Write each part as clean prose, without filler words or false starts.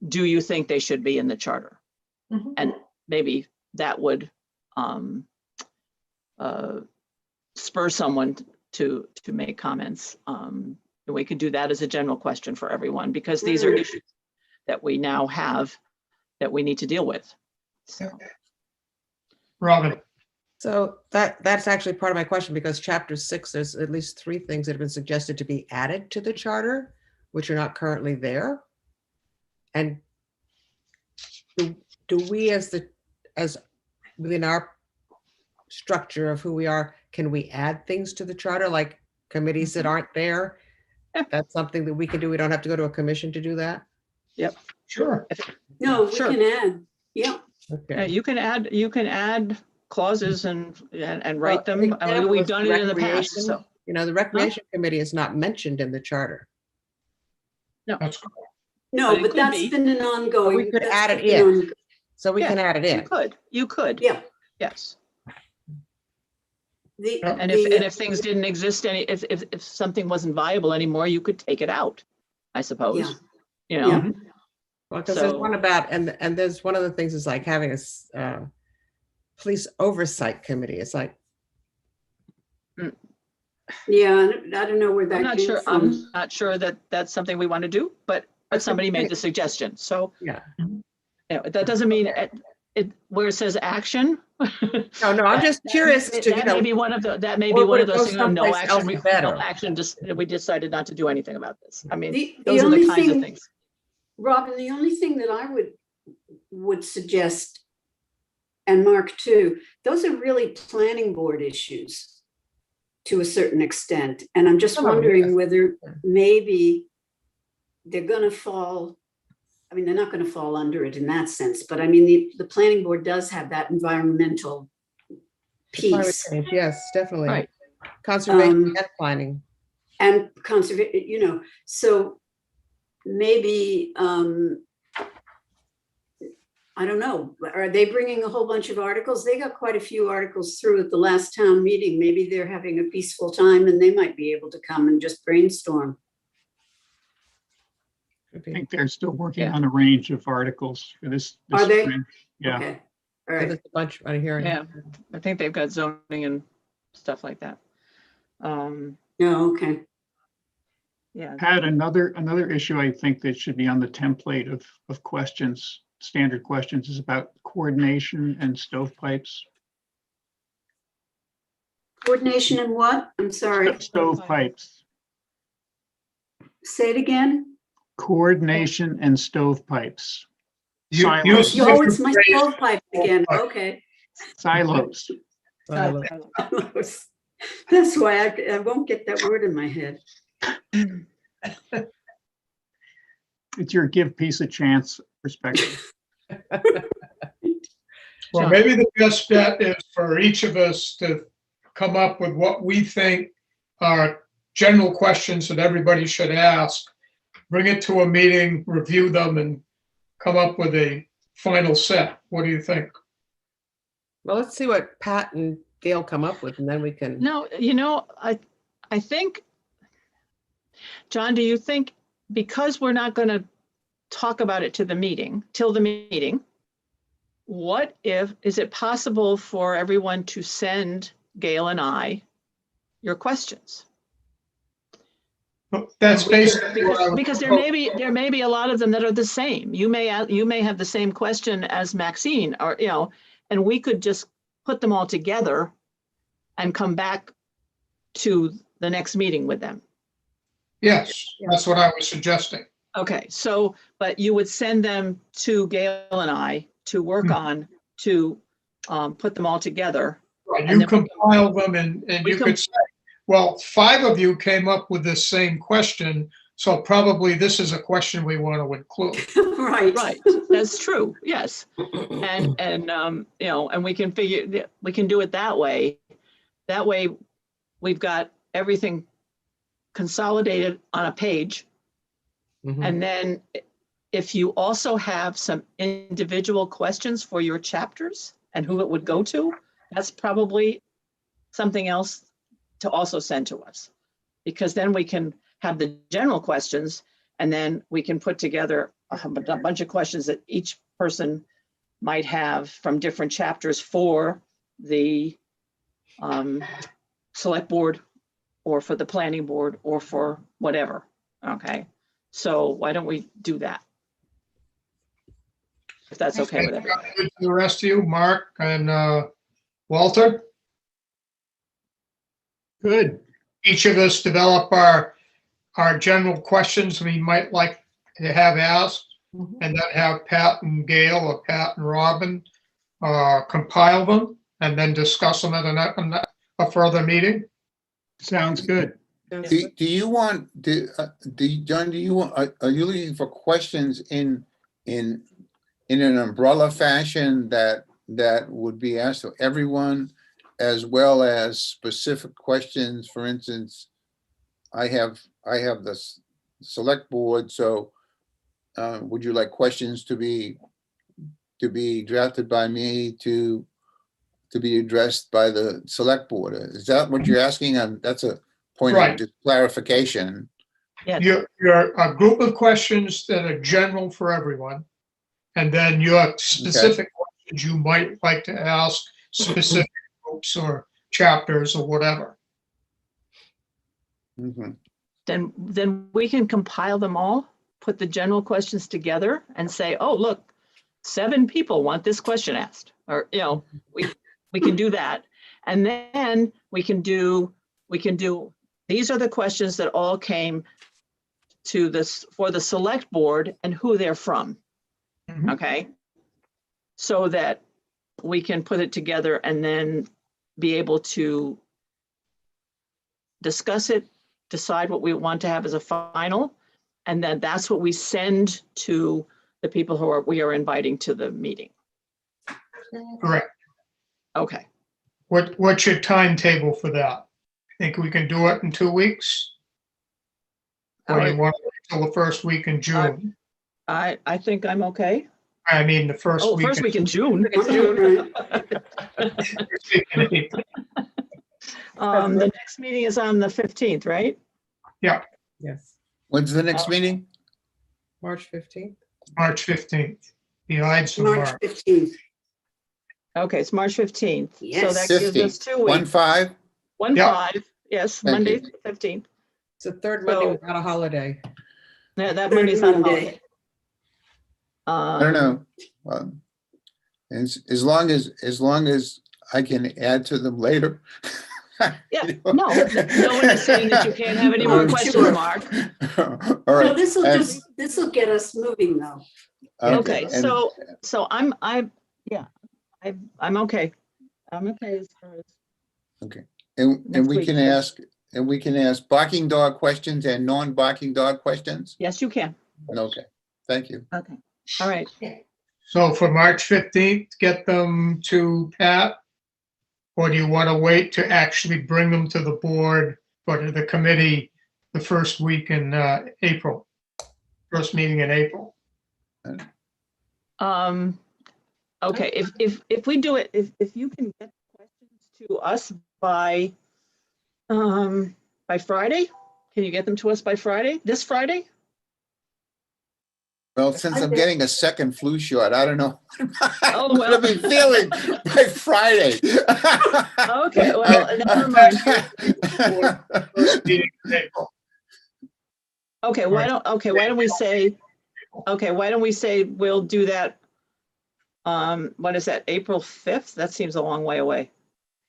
do you think they should be in the charter? Mhm. And maybe that would spur someone to make comments. And we could do that as a general question for everyone, because these are issues that we now have that we need to deal with. So, Robin, So that's actually part of my question, because chapter 6, there's at least 3 things that have been suggested to be added to the charter, which are not currently there. And do we as within our structure of who we are, can we add things to the charter, like committees that aren't there? That's something that we can do. We don't have to go to a commission to do that. sure. No, we Sure. can add, yeah. yeah, Okay. you can add clauses and write Well, them. an I mean, example we've is done it in the past. recreation. So You know, the recreation committee is not mentioned in the charter. That's correct. No, But it but could that's be. been an ongoing. We could that's add it been in. So we Yeah, can add it in. you could, Yeah. yes. The, And the- if things didn't exist, if something wasn't viable anymore, you could take it out, I suppose. Yeah. You know, Yeah. Well, because there's So- one about, and there's one of the things is like having a police oversight committee. It's like, yeah, I don't know where that I'm not came sure, from. I'm not sure that that's something we want to do, but somebody made the suggestion. So, yeah. you know, that doesn't mean where it says action. No, I'm just curious to, you That may know, be one of the, that may or be one would of it those go things, no someplace action, else no better? action, just, we decided not to do anything about this. I mean, The those are the only kinds of thing, things. Robin, the only thing that I would suggest, and Mark too, those are really planning board issues to a certain extent. And I'm just Oh, wondering yes. whether maybe they're gonna fall, I mean, they're not gonna fall under it in that sense, but I mean, the planning board does have that environmental climate piece change. Yes, definitely. Right. Conservation and planning. and conservation, you know, so maybe, I don't know, are they bringing a whole bunch of articles? They got quite a few articles through at the last town meeting. Maybe they're having a peaceful time and they might be able to come and just brainstorm. Could I be. think they're still working Yeah. on a range of articles for this. Are they? spring. Yeah, Okay, all So right. There's a bunch right here. Yeah, I think they've got zoning and stuff like that. No, okay. Yeah, Pat, another issue I think that should be on the template of questions, standard questions, is about coordination and stovepipes. Coordination and what? I'm sorry. Stovepipes, Say it again. coordination and stovepipes, You- Silence. you Oh, it's my phrase- stovepipe again. Stovepipe. Okay. silos. That's why I won't get that word in my head. It's your give peace a chance perspective. Well, John. maybe the best bet is for each of us to come up with what we think are general questions that everybody should ask. Bring it to a meeting, review them, and come up with a final set. What do you think? Well, let's see what Pat and Gail come up with, and then we can. no, you know, I think, John, do you think, because we're not going to talk about it till the meeting, what if, is it possible for everyone to send Gail and I your questions? That's basically what I was. Because there may be a lot of them that are the same. You may have the same question as Maxine, or, you know, and we could just put them all together and come back to the next meeting with them. Yes, that's what I was suggesting. Okay, so, but you would send them to Gail and I to work on, to put them all together. Right, And you then we compile them and we you could say, well, 5 of you came up with this same question, so probably this is a question we want to include. Right. Right, that's true, yes. And, you know, and we can do it that way. That way, we've got everything consolidated on a page. Mhm. And then if you also have some individual questions for your chapters and who it would go to, that's probably something else to also send to us. Because then we can have the general questions and then we can put together a bunch of questions that each person might have from different chapters for the select board or for the planning board or for whatever, okay? So why don't we do that? If that's okay with everybody. Good to the rest of you, Mark and Walter? Good. Each of us develop our general questions we might like to have asked, and then have Pat and Gail or Pat and Robin compile them and then discuss them at a further meeting. Sounds good. Sounds Do you want, John, do you want, are you looking for questions in an umbrella fashion that would be asked of everyone, as well as specific questions? For instance, I have this select board, so would you like questions to be drafted by me to be addressed by the select board? Is that what you're asking? That's a point of Right. just clarification. Yeah, Your a group of questions that are general for everyone, and then your specific questions you might like to ask specific groups or chapters or whatever. Mhm. then we can compile them all, put the general questions together and say, oh, look, 7 people want this question asked, or, we can do that. And then we can do, these are the questions that all came to this, for the select board and who they're from. Mhm. Okay? So that we can put it together and then be able to discuss it, decide what we want to have as a final, and then that's what we send to the people we are inviting to the meeting. Correct. Okay. What's your timetable for that? Think we can do it in 2 weeks? Or do you want to wait till the first week in June? I think I'm okay. I mean, the first Oh, week. first week in June. First week in April. The next meeting is on the 15th, right? Yes, When's the next meeting? March 15th. March 15th. The Ides of March March. 15th. Okay, it's March 15th. So Yes. that gives us 2 weeks. 1-5? 1/5, yes, Thank Monday, you. 15th. It's the third Monday So- without a holiday. Yeah, that Third Monday's not a Monday. holiday. I don't know. Well, as long as I can add to them later. Yeah, You know? no one is saying that you can't have any more Oh, questions, sure. Mark. All No, right. this'll and- get us moving though. Okay, and- so I'm okay. I'm okay as far as, And next we week, can yes. ask barking dog questions and non-barking dog questions? yes, you can. Okay, thank you. Okay, all right. So for March 15th, get them to Pat? Or do you want to wait to actually bring them to the board or to the committee the first week in April? First meeting in April? Okay, if we do it, if you can get questions to us by Friday, can you get them to us by Friday, this Friday? Well, since I'm getting a second flu shot, I don't know. Oh, I'm well. gonna be feeling by Friday. Okay, well, never mind. First meeting in April. Okay, why don't we say we'll do that? What is that, April 5th? That seems a long way away.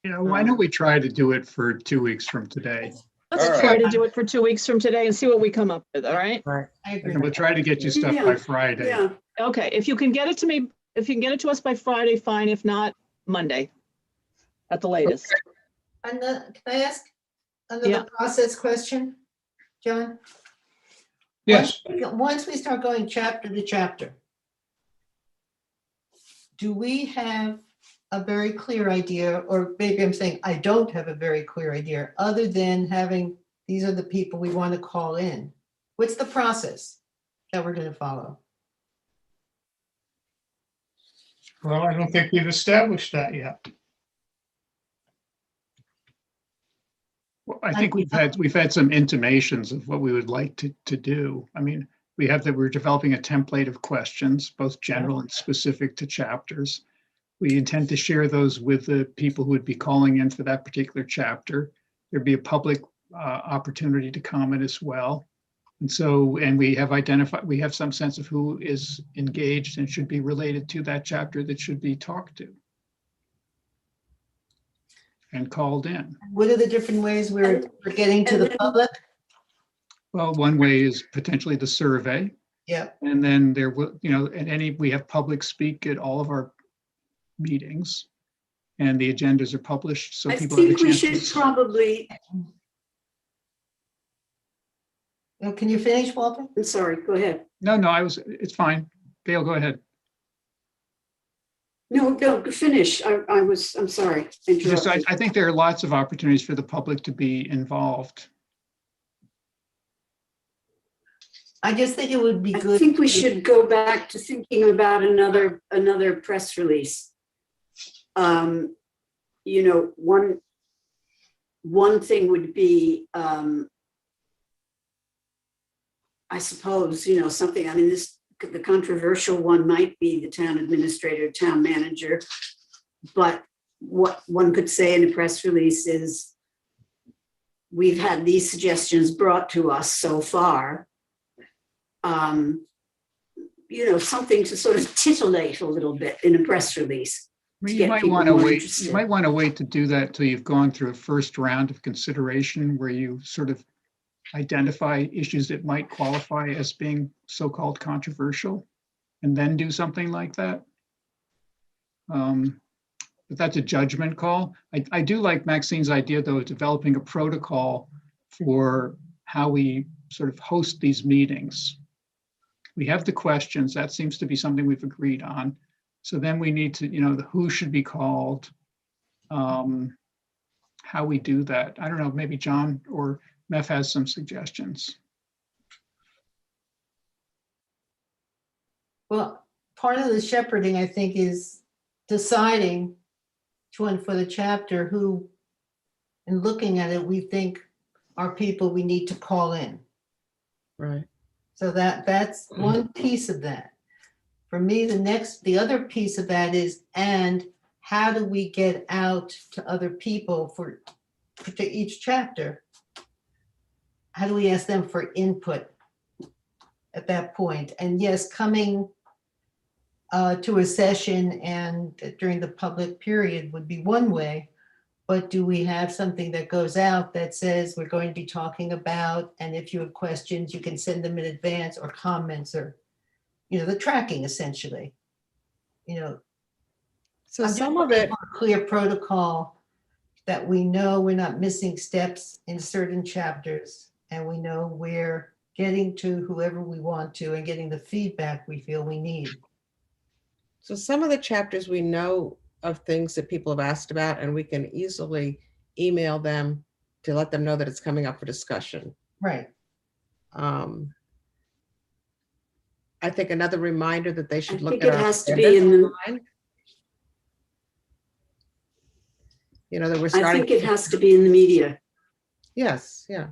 Why don't we try to do it for 2 weeks from today? Let's All try right. to do it for 2 weeks from today and see what we come up with, all right? Right. And we'll try to get you stuff Yeah. by Friday. Yeah, Okay, if you can get it to me, if you can get it to us by Friday, fine. If not, Monday at the latest. And can I ask Yeah. another process question, John? Yes, Once we start going chapter to chapter, do we have a very clear idea, or maybe I'm saying I don't have a very clear idea, other than having, these are the people we want to call in? What's the process that we're going to follow? well, I don't think we've established that yet. Well, I think we've had some intimations of what we would like to do. I mean, we have that we're developing a template of questions, both general and specific to chapters. We intend to share those with the people who would be calling in for that particular chapter. There'd be a public opportunity to comment as well. And so, and we have some sense of who is engaged and should be related to that chapter that should be talked to and called in. What are the different ways we're getting to and the then- public? Well, one way is potentially the survey. Yeah, And then there will, we have public speak at all of our meetings. And the agendas are published, so I people have a think we chance. should probably, can you finish, Walter? I'm sorry, go ahead. No, it's fine. Gail, go ahead. No, finish. I'm sorry. I Just, I interrupted. think there are lots of opportunities for the public to be involved. I just think it would be I good. think we to- should go back to thinking about another press release. One thing would be, I suppose, something, the controversial one might be the town administrator, town manager. But what one could say in a press release is, we've had these suggestions brought to us so far. Something to sort of titillate a little bit in a press release. You get might people want to more wait, interested. you might want to wait to do that till you've gone through a first round of consideration where you sort of identify issues that might qualify as being so-called controversial, and then do something like that. But that's a judgment call. I do like Maxine's idea, though, of developing a protocol for how we sort of host these meetings. We have the questions. That seems to be something we've agreed on. So then we need to, the who should be called, how we do that. I don't know, maybe John or Meph has some suggestions. Well, part of the shepherding, I think, is deciding which one for the chapter who, and looking at it, we think are people we need to call in. Right. So that's one piece of that. For me, the other piece of that is, and how do we get out to other people to each chapter? How do we ask them for input at that point? And yes, coming to a session and during the public period would be one way, but do we have something that goes out that says we're going to be talking about, and if you have questions, you can send them in advance, or comments, or, the tracking essentially. So I'm some just of it, looking for a clear protocol that we know we're not missing steps in certain chapters, and we know we're getting to whoever we want to and getting the feedback we feel we need. so some of the chapters we know of things that people have asked about, and we can easily email them to let them know that it's coming up for discussion. Right. I think another reminder that they I should look think at it our has to be agendas in the, online. That we're I starting. think it has to be in the media. Yes, yeah.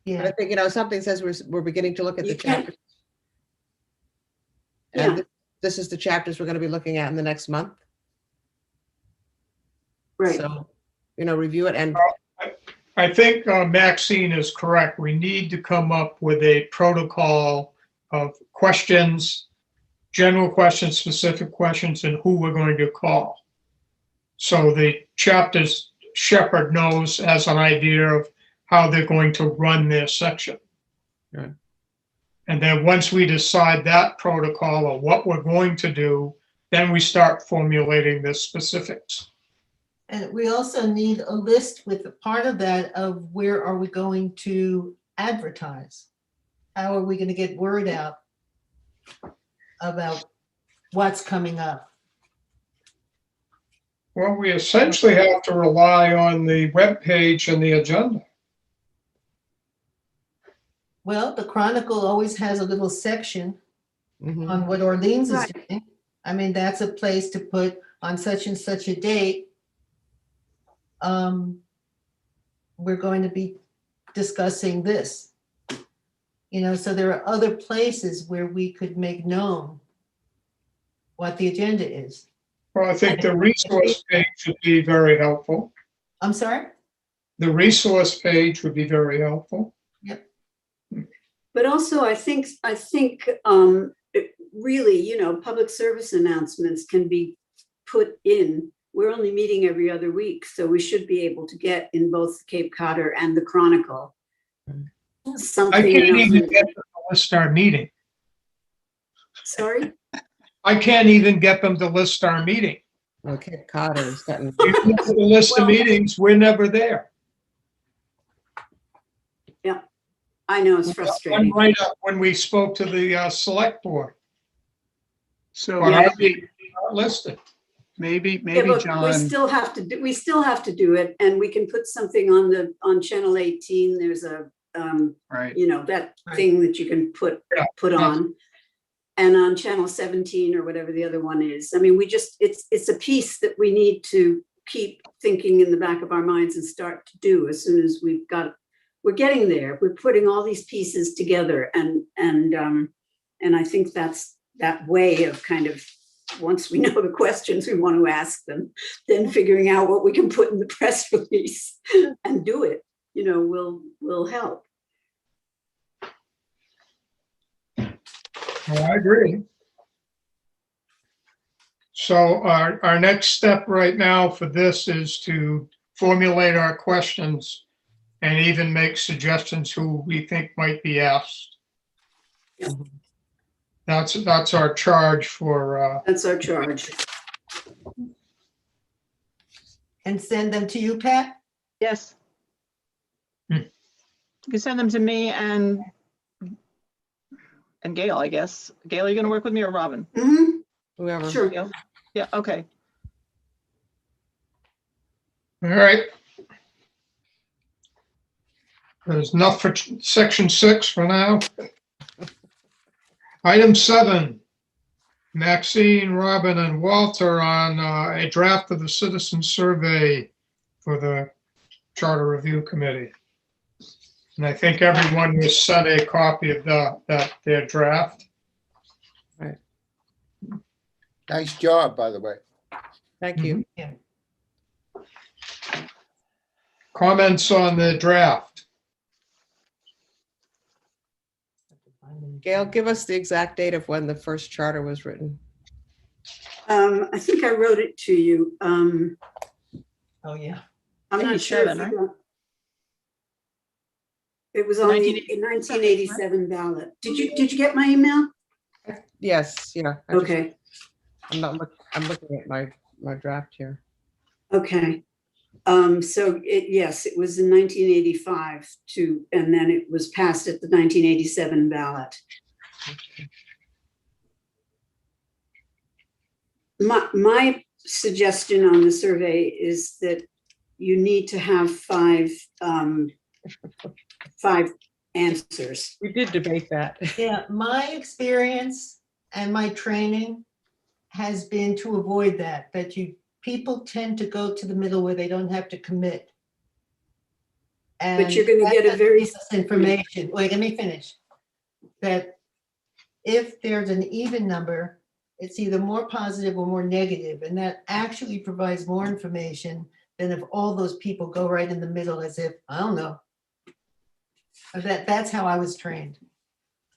But I Yeah. think, something says we're beginning to look at the You can't- chapters. Yeah. And this is the chapters we're going to be looking at in the next month. Right. So, review it and, I think Maxine is correct. We need to come up with a protocol of questions, general questions, specific questions, and who we're going to call. So the chapter's shepherd has an idea of how they're going to run their section. Right. And then once we decide that protocol or what we're going to do, then we start formulating the specifics. And we also need a list with a part of that of where are we going to advertise? How are we going to get word out about what's coming up? Well, we essentially have to rely on the webpage and the agenda. Well, the Chronicle always has a little section Mhm. on what Orleans is Right. doing. I mean, that's a place to put on such and such a date. We're going to be discussing this. So there are other places where we could make known what the agenda is. Well, I think the resource page would be very helpful. I'm sorry? The resource page would be very helpful. But also, I think really, public service announcements can be put in. We're only meeting every other week, so we should be able to get in both Cape Codder and the Chronicle. I Something. can't even get them to list our meeting. Sorry? I can't even get them to list our meeting. Okay, Cotter's gotten, You look at the list of Well- meetings, we're never there. I know it's One frustrating. right up when we spoke to the select board, So but our maybe, meeting is not listed. maybe, Yeah, maybe but we John, still have to do it, and we can put something on Channel 18. There's a, right, that Right. thing that you can put Yeah. on. And on Channel 17 or whatever the other one is. I mean, it's a piece that we need to keep thinking in the back of our minds and start to do as soon as we're getting there. We're putting all these pieces together and I think that's that way of kind of, once we know the questions we want to ask them, then figuring out what we can put in the press release and do it, will help. Oh, I agree. So our next step right now for this is to formulate our questions and even make suggestions who we think might be asked. Yeah. That's our charge for, That's our charge. And send them to you, Pat? Yes. Hmm. You can send them to me and Gail, I guess. Gail, are you gonna work with me or Robin? Mhm, whoever. Sure. Gail? Yeah, okay. all right. There's enough for section 6 for now. Item 7, Maxine, Robin, and Walter on a draft of the citizen survey for the Charter Review Committee. And I think everyone was sent a copy of their draft. Nice job, by the way. Thank you. Comments on the draft? Gail, give us the exact date of when the first charter was written. I think I wrote it to you. Oh, yeah. I'm not sure. 87, right? It was on the 1987, 1987 ballot. Did you get my email? Yes, yeah. I just- Okay, I'm looking at my draft here. okay. So yes, it was in 1985 and then it was passed at the 1987 ballot. My suggestion on the survey is that you need to have five answers. We did debate that. Yeah, my experience and my training has been to avoid that people tend to go to the middle where they don't have to commit. But you're gonna get a very- This information, wait, let me finish. That if there's an even number, it's either more positive or more negative, and that actually provides more information than if all those people go right in the middle as if, I don't know. That's how I was trained.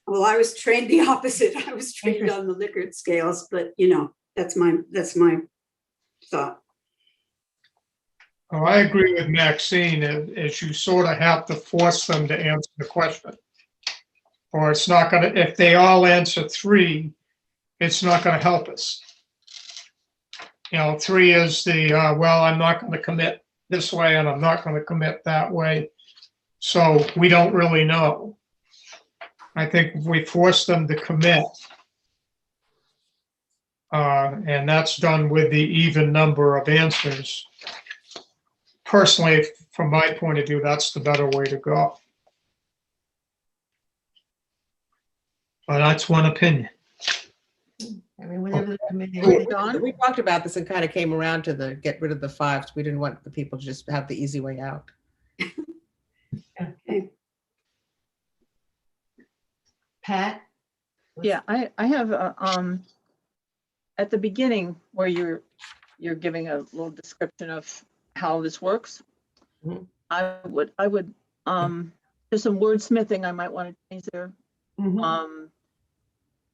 Well, I was trained the opposite. I was trained on the Likert scales, but that's my thought. Oh, I agree with Maxine, as you sort of have to force them to answer the question. Or it's not gonna, if they all answer 3, it's not gonna help us. 3 is well, I'm not gonna commit this way and I'm not gonna commit that way. So we don't really know. I think if we force them to commit, and that's done with the even number of answers. Personally, from my point of view, that's the better way to go. But that's one opinion. I mean, whatever the committee. We talked about this and kind of came around to get rid of the 5s. We didn't want the people to just have the easy way out. Okay. Pat? Yeah, I have, at the beginning where you're giving a little description of how this works. Mhm. I would, there's some wordsmithing I might want to change there. Mhm.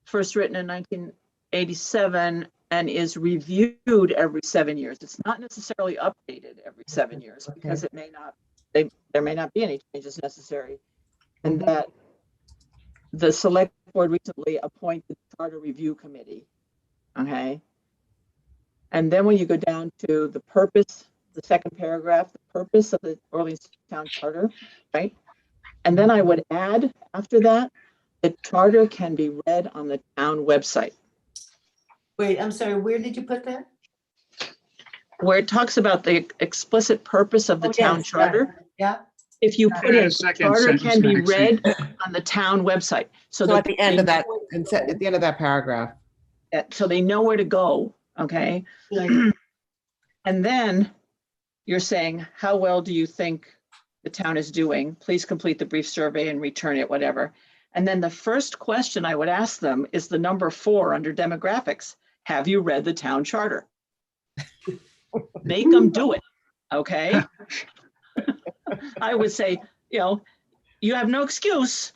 First written in 1987 and is reviewed every 7 years. It's not necessarily updated every 7 years because it may not, there may not be any changes necessary. And Mhm. that the select board recently appointed the charter review committee. Okay. And then when you go down to the purpose, the second paragraph, the purpose of the Orleans Town Charter, right? And then I would add after that, the charter can be read on the town website, Wait, I'm sorry, where did you put that? where it talks about the explicit purpose of the Oh, town yes, got it. charter. Yeah, If you Got put it. in, Second charter sentence, can be Maxine. read on the town website. So So that at the end of they that, know and where to at the end of that paragraph. go. So they know where to go, okay? like, And then you're saying, how well do you think the town is doing? Please complete the brief survey and return it, whatever. And then the first question I would ask them is the number 4 under demographics. Have you read the town charter? Make them do it, okay? I would say, you have no excuse.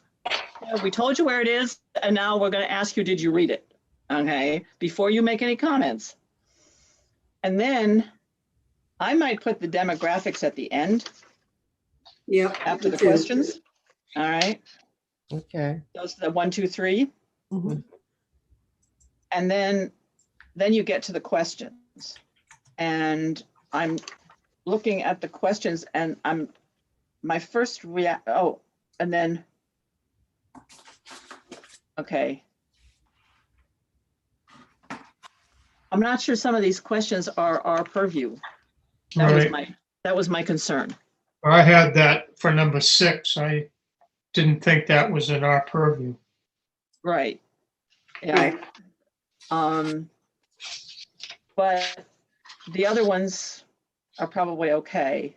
We told you where it is, and now we're going to ask you, did you read it? Okay, before you make any comments. And then I might put the demographics at the end Yep. after me the too. questions. All right, Okay. those are the 1, 2, 3. mhm. And then you get to the questions. And I'm looking at the questions and my first and then, okay. I'm not sure some of these questions are our purview. Right. That was my concern. I had that for number 6. I didn't think that was in our purview. Right. Yeah. Right. But the other ones are probably okay.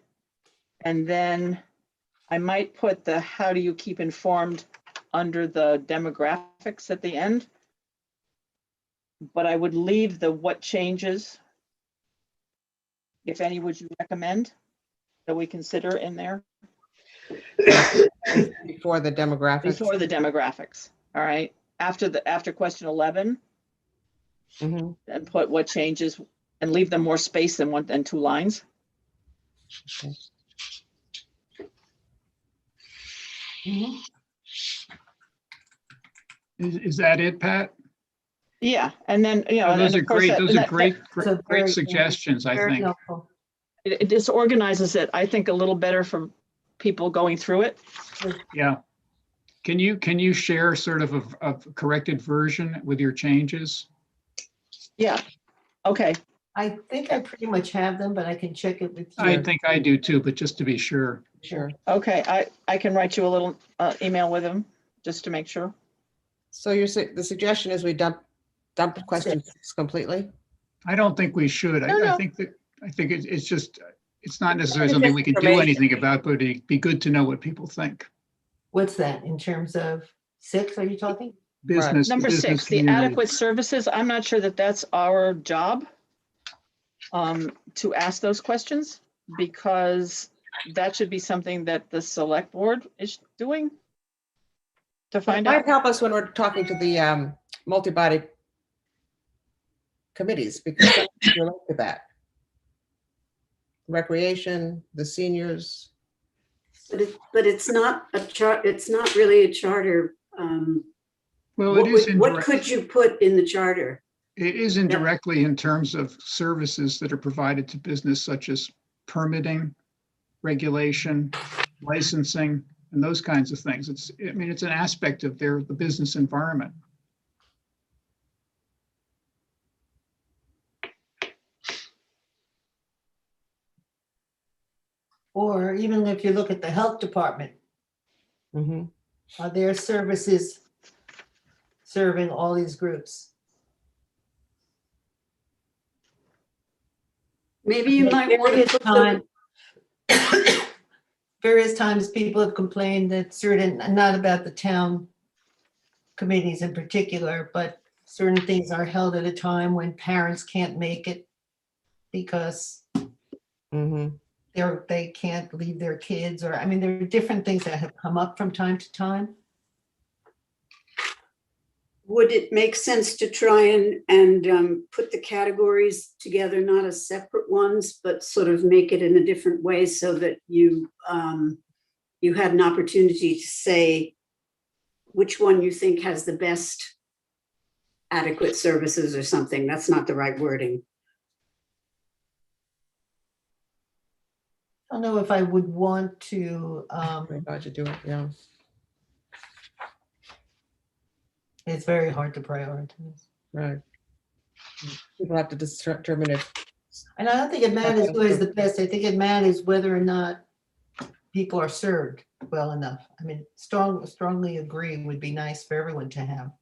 And then I might put the how do you keep informed under the demographics at the end. But I would leave the what changes, if any, would you recommend that we consider in there Before the demographics. before the demographics? All right. After question 11, Mhm. and put what changes and leave them more space than 2 lines. Okay. Mhm. Is that it, Pat? Yeah, and then, and Those of are course great, that- those and are that- great, That's a great very- suggestions, I Very think. helpful. It disorganizes it, I think, a little better for people going through it. Yeah. Can you share sort of a corrected version with your changes? Yeah, okay, I think I pretty much have them, but I can check it with I you. think I do too, but just to be sure. Sure. okay, I can write you a little email with them, just to make sure. So the suggestion is we dump question 6 completely? I don't think we should. No, no. I think it's just, it's not necessarily something we can do Information. anything about, but it'd be good to know what people think. What's that, in terms of 6, are you talking? Business. Number business 6, the community. adequate services, I'm not sure that that's our job to ask those questions, because that should be something that the select board is doing to It find might out. help us when we're talking to the multi-body committees, because that's related to that. Recreation, the seniors. But it's not it's not really a charter. Well, it is What indirect, could you put in the charter? it is indirectly in terms of services that are provided to business, such as permitting, regulation, licensing, and those kinds of things. It's an aspect of the business environment. Or even if you look at the health department, Mhm. are their services serving all these groups? Maybe you might want to Various put the, various times people have complained that certain, not about the town committees in particular, but certain things are held at a time when parents can't make it because Mhm. they can't leave their kids, or, I mean, there are different things that have come up from time to time. Would it make sense to try and put the categories together, not as separate ones, but sort of make it in a different way so that you had an opportunity to say which one you think has the best adequate services or something? That's not the right wording. I don't know if I would want to, I'm glad you do it, yeah. it's very hard to prioritize. Right. People have to determine if, And I don't think it matters who is the best. I think it matters whether or not people are served well enough. I mean, strongly agree would be nice for everyone to have.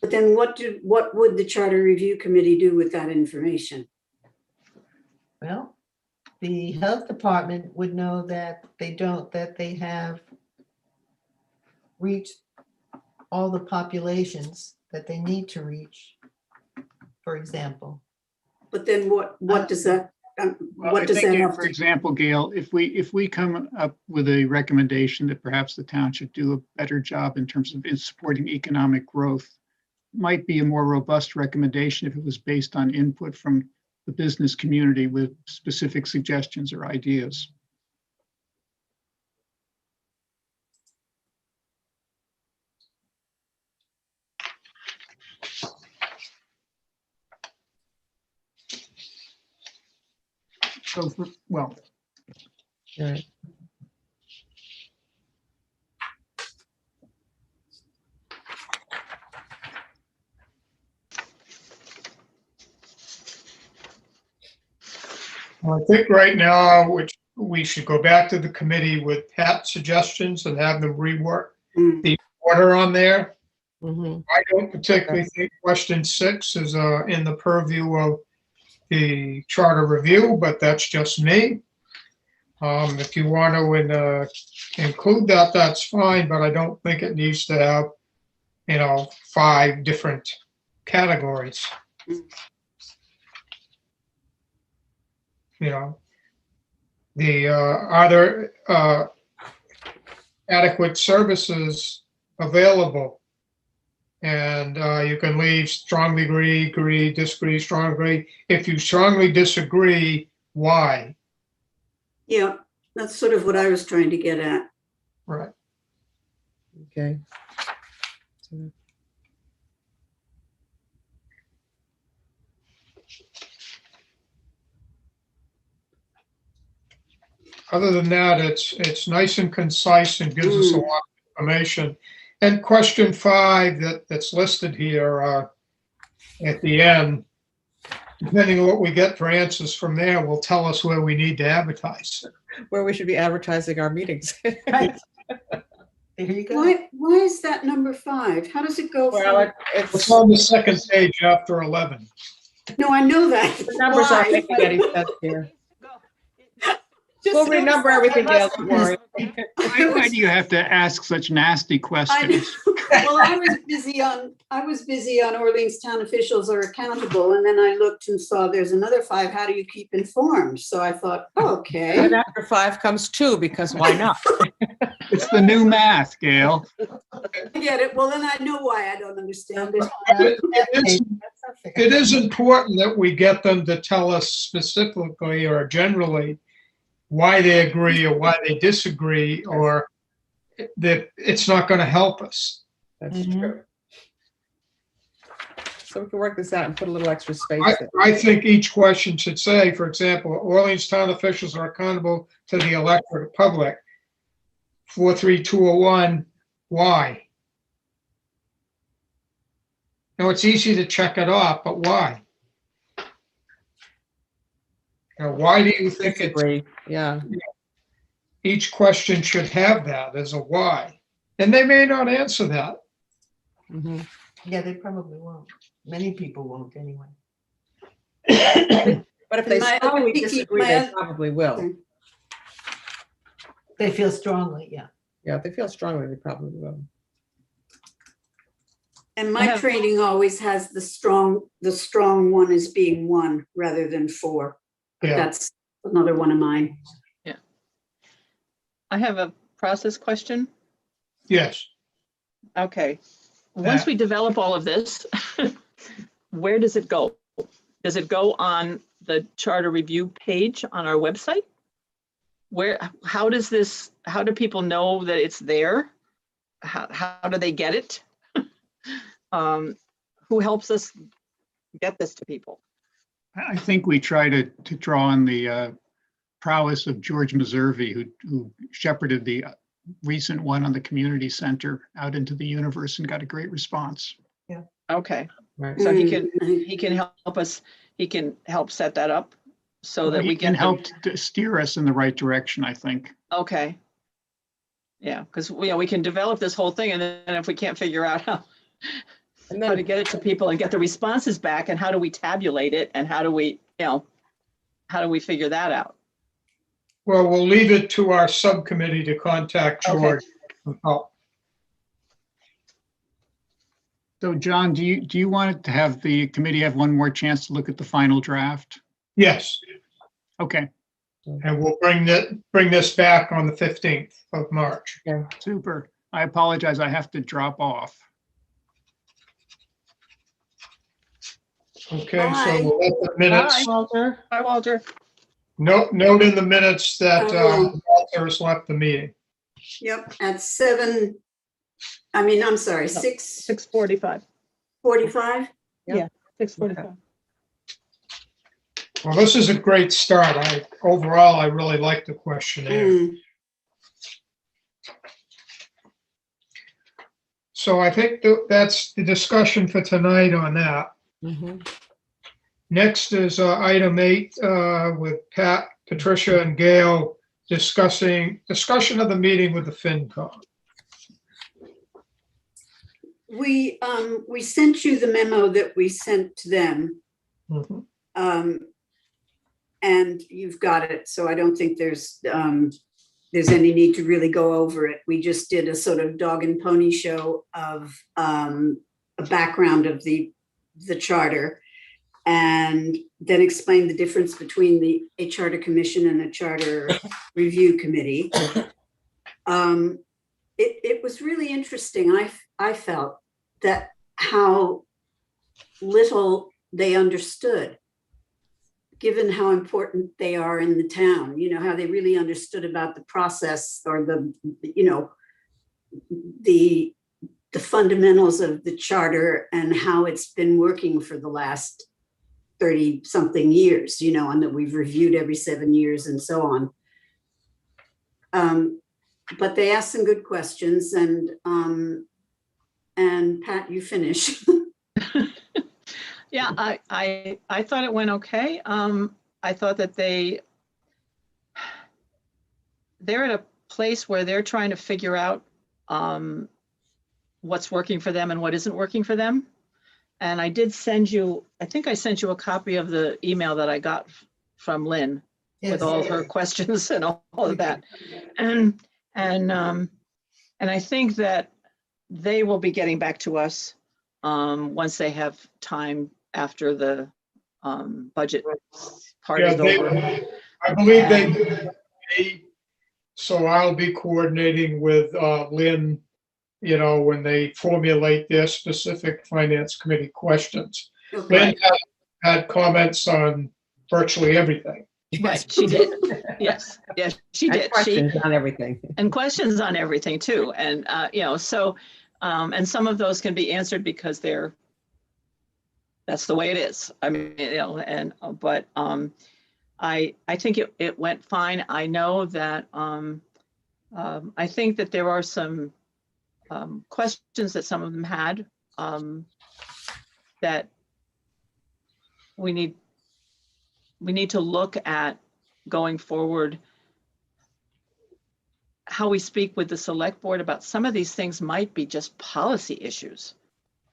But then what would the Charter Review Committee do with that information? Well, the health department would know that they have reached all the populations that they need to reach, for example. But then what does that, Well, what I does think that if, have For to? example, Gail, if we come up with a recommendation that perhaps the town should do a better job in terms of supporting economic growth, might be a more robust recommendation if it was based on input from the business community with specific suggestions or ideas. So, well, right. I think right now, which we should go back to the committee with Pat's suggestions and have them rework Mm, the order on there. Mhm. I don't particularly think question 6 is in the purview of the charter review, but that's just me. If you want to include that, that's fine, but I don't think it needs to have, 5 different categories. The are there adequate services available? And you can leave strongly agree, disagree, strongly agree. If you strongly disagree, why? yeah, that's sort of what I was trying to get at. Right. Okay. So, Other than that, it's nice and concise and gives us a lot of information. And question 5 that's listed here at the end, depending on what we get for answers from there, will tell us where we need to advertise. where we should be advertising our meetings. Right. There you go. Why is that number 5? How does it go Well, from? It's on the second page after 11. No, I know that. the numbers aren't Why? making any sense here. Just We'll notice renumber that. everything, Gail, don't worry. why do you have to ask such nasty I questions? know. Well, I was busy on Orleans town officials are accountable, and then I looked and saw there's another 5. How do you keep informed? So I thought, okay. And after 5 comes 2, because why not? It's the new math, Gail. I get it. Well, then I know why I don't understand it. It is important that we get them to tell us specifically or generally why they agree or why they disagree, or that it's not going to help us. That's Mhm. true. So we can work this out and put a little extra space in. I think each question should say, for example, Orleans town officials are accountable to the electorate public. 43201, why? Now, it's easy to check it off, but why? Why do you think Disagree. Yeah. each question should have that as a why? And they may not answer that. Mhm. Yeah, they probably won't. Many people won't anyway. But if they My- strongly Vicky, disagree, my they oth- probably will. They feel strongly, yeah. Yeah, if they feel strongly, they probably will. And I my have- training always has the strong one as being 1 rather than 4. But Yeah. that's another one of mine. I have a process question. Yes. Okay. Once Matt? we develop all of this, where does it go? Does it go on the charter review page on our website? How do people know that it's there? How do they get it? Who helps us get this to people? I think we try to draw on the prowess of George Meservey, who shepherded the recent one on the community center out into the universe and got a great response. Okay, Right. so Mm, he can help us, he can help set that up so that He we can get help to steer us in the right direction, I think. Okay. Yeah, because we can develop this whole thing, and then if we can't figure out And how to then, get it to people and get the responses back, and how do we tabulate it, and how do we figure that out? Well, we'll leave it to our subcommittee to contact Okay. George. Oh, So John, do you want to have the committee have one more chance to look at the final draft? yes, Okay, and we'll bring this back on the 15th of March. super. I apologize, I have to drop off. Okay, Bye. so we'll let the minutes, Walter. Hi, Walter. note in the minutes that Oh. Walter's left the meeting. Yep, at I'm sorry, 6:45? 6:45. 6:45. Well, this is a great start. Overall, I really like the questionnaire. Mm, So I think that's the discussion for tonight on that. mhm. Next is item 8 with Pat, Patricia, and Gail discussion of the meeting with the FinCom. We sent you the memo that we sent to them. Mhm. And you've got it, so I don't think there's any need to really go over it. We just did a sort of dog and pony show of a background of the charter, and then explained the difference between a charter commission and a charter review committee. It was really interesting. I felt that how little they understood, given how important they are in the town, how they really understood about the process or the fundamentals of the charter and how it's been working for the last 30 something years, and that we've reviewed every 7 years and so on. But they asked some good questions, and Pat, you finish. Yeah, I thought it went okay. I thought that they're at a place where they're trying to figure out what's working for them and what isn't working for them. And I sent you a copy of the email that I got from Lynn with all her questions and all of that. And I think that they will be getting back to us once they have time after the budget part Yeah, is over. I believe they, so I'll be coordinating with Lynn, when they formulate their specific finance committee questions. Okay. Lynn had comments on virtually everything. Right, she did. Yes, she And did. questions on everything. And questions on everything too. And, so, and some of those can be answered because that's the way it is. I mean, but I think it went fine. I know that, I think that there are some questions that some of them had that we need to look at going forward, how we speak with the select board about some of these things might be just policy issues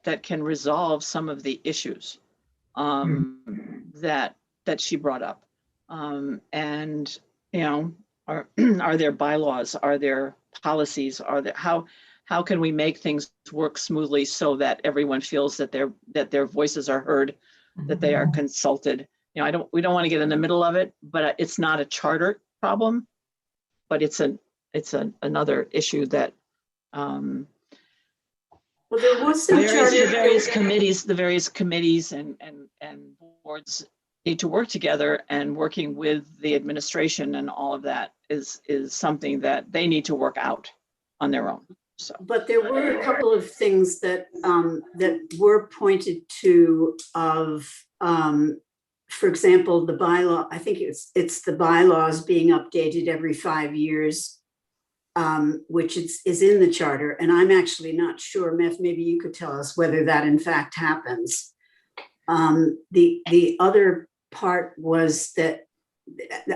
that can resolve some of the issues that she brought up. And, Are, are there bylaws? Are there policies? Are there, how can we make things work smoothly so that everyone feels that their voices are heard, that they are consulted? You know, we don't want to get in the middle of it, but it's not a charter problem, but it's another issue that, Well, there was some the charter. various committees and boards need to work together, and working with the administration and all of that is something that they need to work out on their own. So, But there were a couple of things that that were pointed to of, for example, the bylaw. I think it's the bylaws being updated every 5 years, which is in the charter. And I'm actually not sure, Meth, maybe you could tell us whether that in fact happens. The other part was that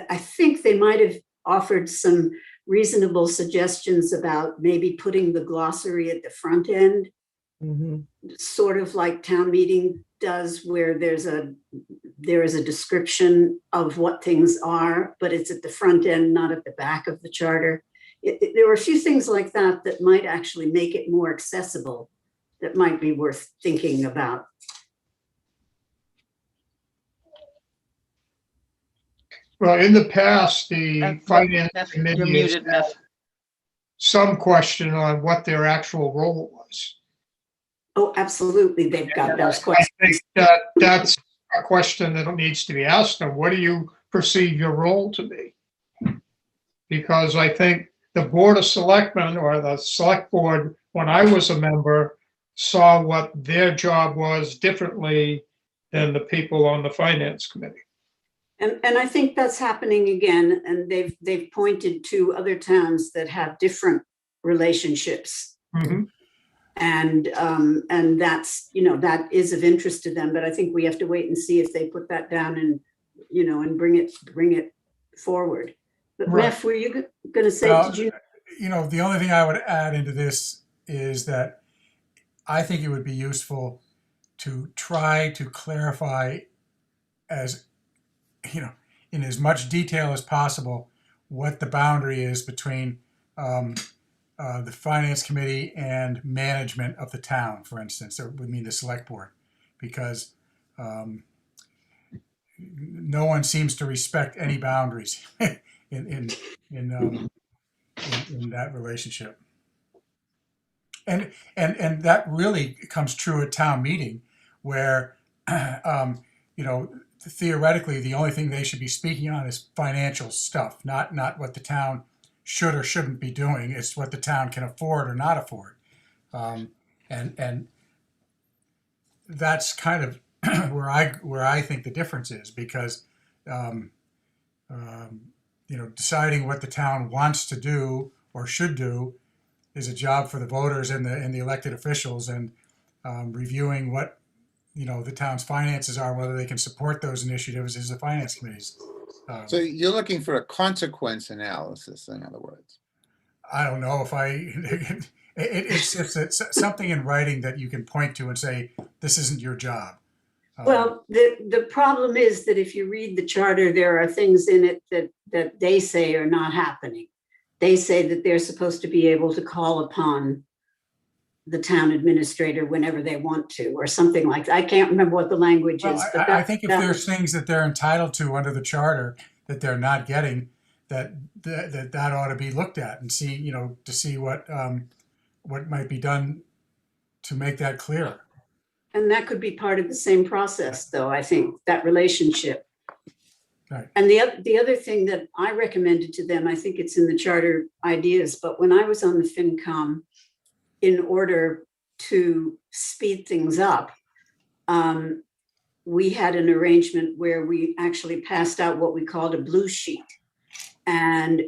I think they might have offered some reasonable suggestions about maybe putting the glossary at the front end, sort of like town meeting does, where there is a description of what things are, but it's at the front end, not at the back of the charter. There were a few things like that that might actually make it more accessible, that might be worth thinking about. Well, in the past, the finance Meth, committee you're has muted, had Meth. some question on what their actual role was. Oh, absolutely, they've got those I questions. think that that's a question that needs to be asked them. What do you perceive your role to be? Because I think the Board of Selectmen or the Select Board, when I was a member, saw what their job was differently than the people on the Finance Committee. And I think that's happening again, and they've pointed to other towns that have different relationships. Mhm. And that's, that is of interest to them, but I think we have to wait and see if they put that down and, and bring it forward. But Right. Meth, were you gonna say, Well, did you? The only thing I would add into this is that I think it would be useful to try to clarify in as much detail as possible what the boundary is between the finance committee and management of the town, for instance, or we mean the select board, because no one seems to respect any boundaries in that relationship. And that really comes true at town meeting, where theoretically the only thing they should be speaking on is financial stuff, not what the town should or shouldn't be doing. It's what the town can afford or not afford, and that's kind of where I think the difference is, because deciding what the town wants to do or should do is a job for the voters and the elected officials, and reviewing what the town's finances are, whether they can support those initiatives, is the finance committee's. So you're looking for a consequence analysis, in other words. I don't know if it's just something in writing that you can point to and say, this isn't your job. Well, the problem is that if you read the charter, there are things in it that they say are not happening. They say that they're supposed to be able to call upon the town administrator whenever they want to, or something like that. I can't remember what the language Well, is. But I think if there's things that they're entitled to under the charter that they're not getting, that ought to be looked at and see, to see what might be done to make that clearer. And that could be part of the same process, though, I think, that relationship. Right. And the other thing that I recommended to them, I think it's in the charter ideas, but when I was on the FinCom, in order to speed things up, we had an arrangement where we actually passed out what we called a blue sheet. And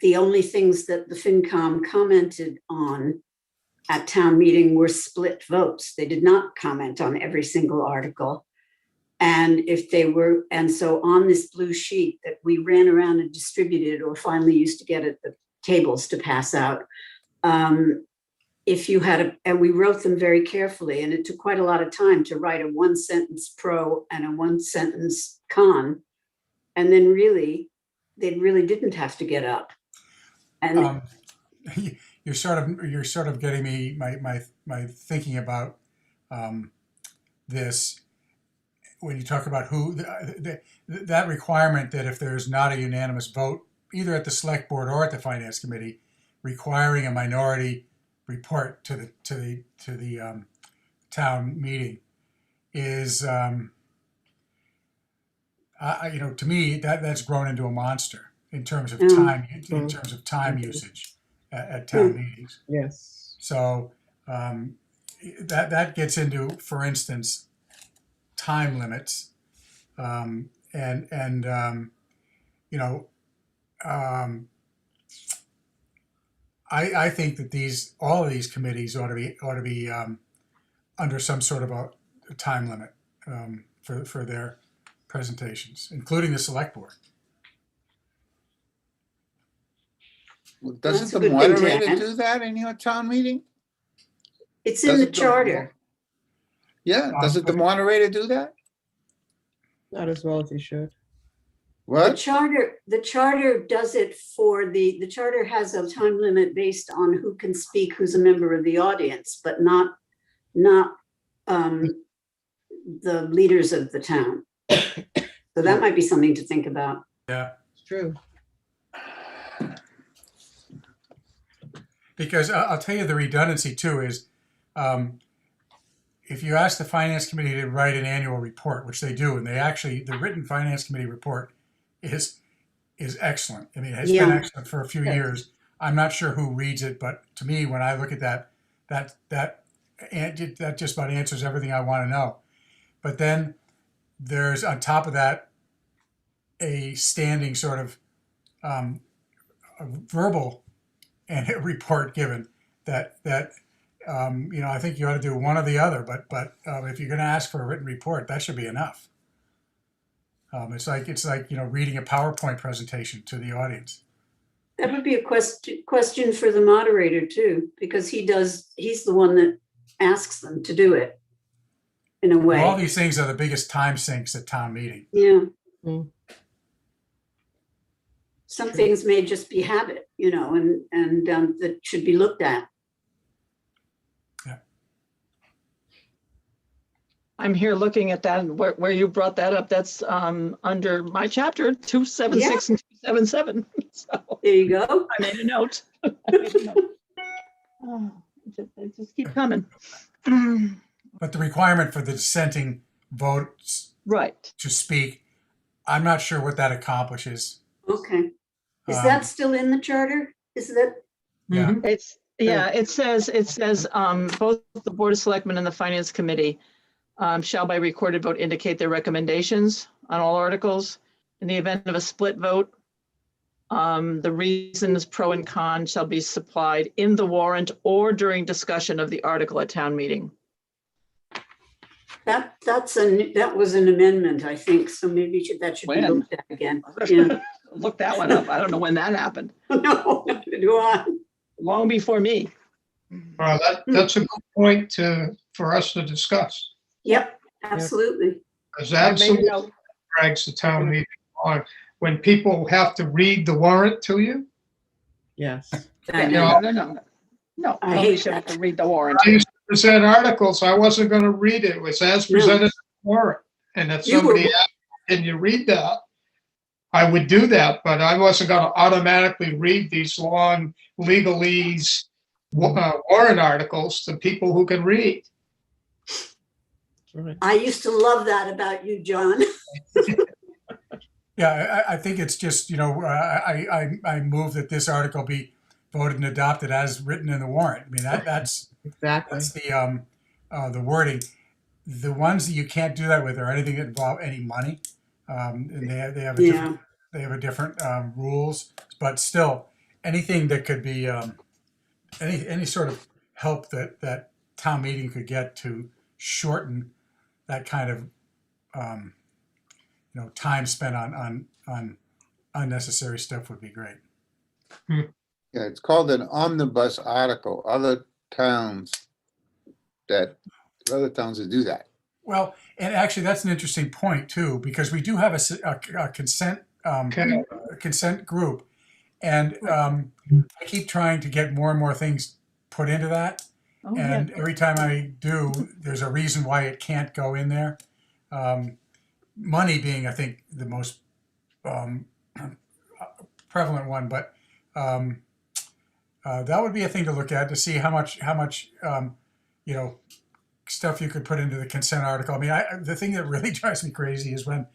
the only things that the FinCom commented on at town meeting were split votes. They did not comment on every single article. And so on this blue sheet that we ran around and distributed, or finally used to get at the tables to pass out, if you had and we wrote them very carefully, and it took quite a lot of time to write a 1-sentence pro and a 1-sentence con. And then really they really didn't have to get up. And Um, you're sort of getting me my thinking about this when you talk about who that requirement that if there's not a unanimous vote either at the select board or at the finance committee requiring a minority report to the town meeting is to me that's grown into a monster in terms of time usage at town meetings. Yes. So that gets into, for instance, time limits, I think that all of these committees ought to be under some sort of a time limit for their presentations, including the select board. Well, That's doesn't a the good thing to moderator add. do that in your town meeting? it's in the Doesn't the- charter. Yeah, doesn't the moderator do that? Not as well as he should. The What? charter does it the charter has a time limit based on who can speak, who's a member of the audience, but not the leaders of the town. So that might be something to think about. Yeah. It's true. Because I'll tell you the redundancy too is if you ask the finance committee to write an annual report, which they do, and the written finance committee report is excellent. I mean, it's been Yeah. excellent for a few Yes. years. I'm not sure who reads it, but to me, when I look at that just about answers everything I want to know. But then there's on top of that a standing sort of a verbal and a report given that I think you ought to do one or the other, but if you're going to ask for a written report, that should be enough. It's like reading a PowerPoint presentation to the audience. That would be a question for the moderator too, because he's the one that asks them to do it in a way. All these things are the biggest time sinks at town meeting. Yeah. Mm. Some things may just be habit, and that should be looked at. I'm here looking at that, and where you brought that up, that's under my chapter, 276 and 277. So There you go. I made a note. Oh, it just keep coming. But the requirement for the dissenting votes Right. to speak, I'm not sure what that accomplishes. Okay. Is Um, that still in the charter? Is that, Yeah. It says both the Board of Selectmen and the Finance Committee shall by recorded vote indicate their recommendations on all articles. In the event of a split vote, the reasons pro and con shall be supplied in the warrant or during discussion of the article at town meeting. that was an amendment, I think, so maybe that should be When? looked at again. Yeah. Look that one up. I don't know when that happened. No, neither do I. Long before me. Well, that's a good point for us to discuss. Yep, absolutely. Because I made a absolutely note. drags the town meeting on. When people have to read the warrant to you, Yes. No, I nobody hate should have that. to read the warrant. I used to present articles, I wasn't going to read it. It was as presented in the warrant. And if You were- somebody asked, can you read that? I would do that, but I wasn't going to automatically read these long legalese warrant articles to people who can read. Right. I used to love that about you, John. Yeah, I think it's just, I move that this article be voted and adopted as written in the warrant. I mean, that's Exactly. the wording. The ones that you can't do that with are anything that involve any money. And they have a different, rules, but still anything that could be, any sort of help that town meeting could get to shorten that kind of, time spent on unnecessary stuff would be great. Yeah, it's called an omnibus article. Other towns that do that. Well, and actually, that's an interesting point too, because we do have a consent consent group. And I keep trying to get more and more things put into that. Oh, yeah. And every time I do, there's a reason why it can't go in there. Money being, I think, the most prevalent one, but that would be a thing to look at to see how much stuff you could put into the consent article. I mean, the thing that really drives me crazy is when